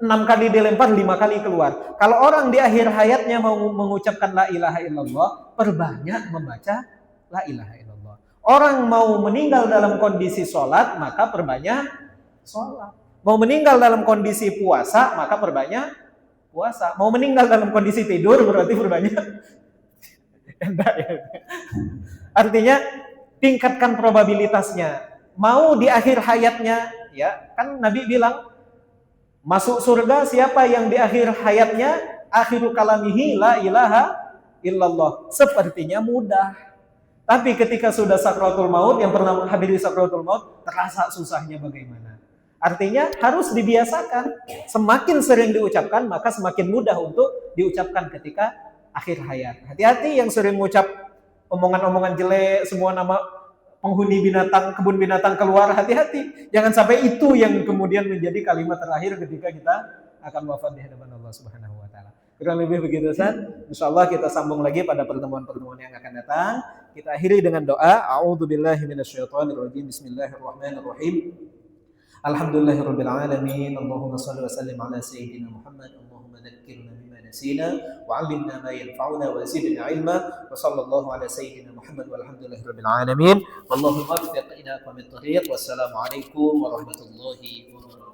6 kali dilempar, 5 kali keluar. Kalau orang di akhir hayatnya mau mengucapkan la ilaha illallah, perbanyak membaca la ilaha illallah. Orang mau meninggal dalam kondisi sholat, maka perbanyak sholat. Mau meninggal dalam kondisi puasa, maka perbanyak puasa. Mau meninggal dalam kondisi tidur, berarti perbanyak. Artinya tingkatkan probabilitasnya. Mau di akhir hayatnya, ya kan Nabi bilang masuk surga siapa yang di akhir hayatnya akhirul kalamihi la ilaha illallah. Sepertinya mudah. Tapi ketika sudah sakratul maut, yang pernah hadiri sakratul maut, terasa susahnya bagaimana. Artinya harus dibiasakan. Semakin sering diucapkan, maka semakin mudah untuk diucapkan ketika akhir hayat. Hati-hati yang sering mengucap omongan-omongan jelek, semua nama penghuni binatang, kebun binatang keluar, hati-hati. Jangan sampai itu yang kemudian menjadi kalimat terakhir ketika kita akan wafat di hadapan Allah Subhanahu wa taala. Kurang lebih begitu, Ustaz. Insyaallah kita sambung lagi pada pertemuan-pertemuan yang akan datang. Kita akhiri dengan doa. A'udzubillahi minasyaitonirrajim. Bismillahirrahmanirrahim. Alhamdulillahirabbil alamin. Allahumma shalli wa sallim ala sayyidina Muhammad. Allahumma dzakkirna bima nasina wa 'allimna ma yanfa'una wa zidna 'ilma. Wa sallallahu ala sayyidina Muhammad walhamdulillahirabbil alamin. Wallahu muwaffiq ila aqwamit thariq. Wassalamu alaikum warahmatullahi wabarakatuh.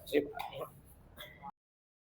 Sip.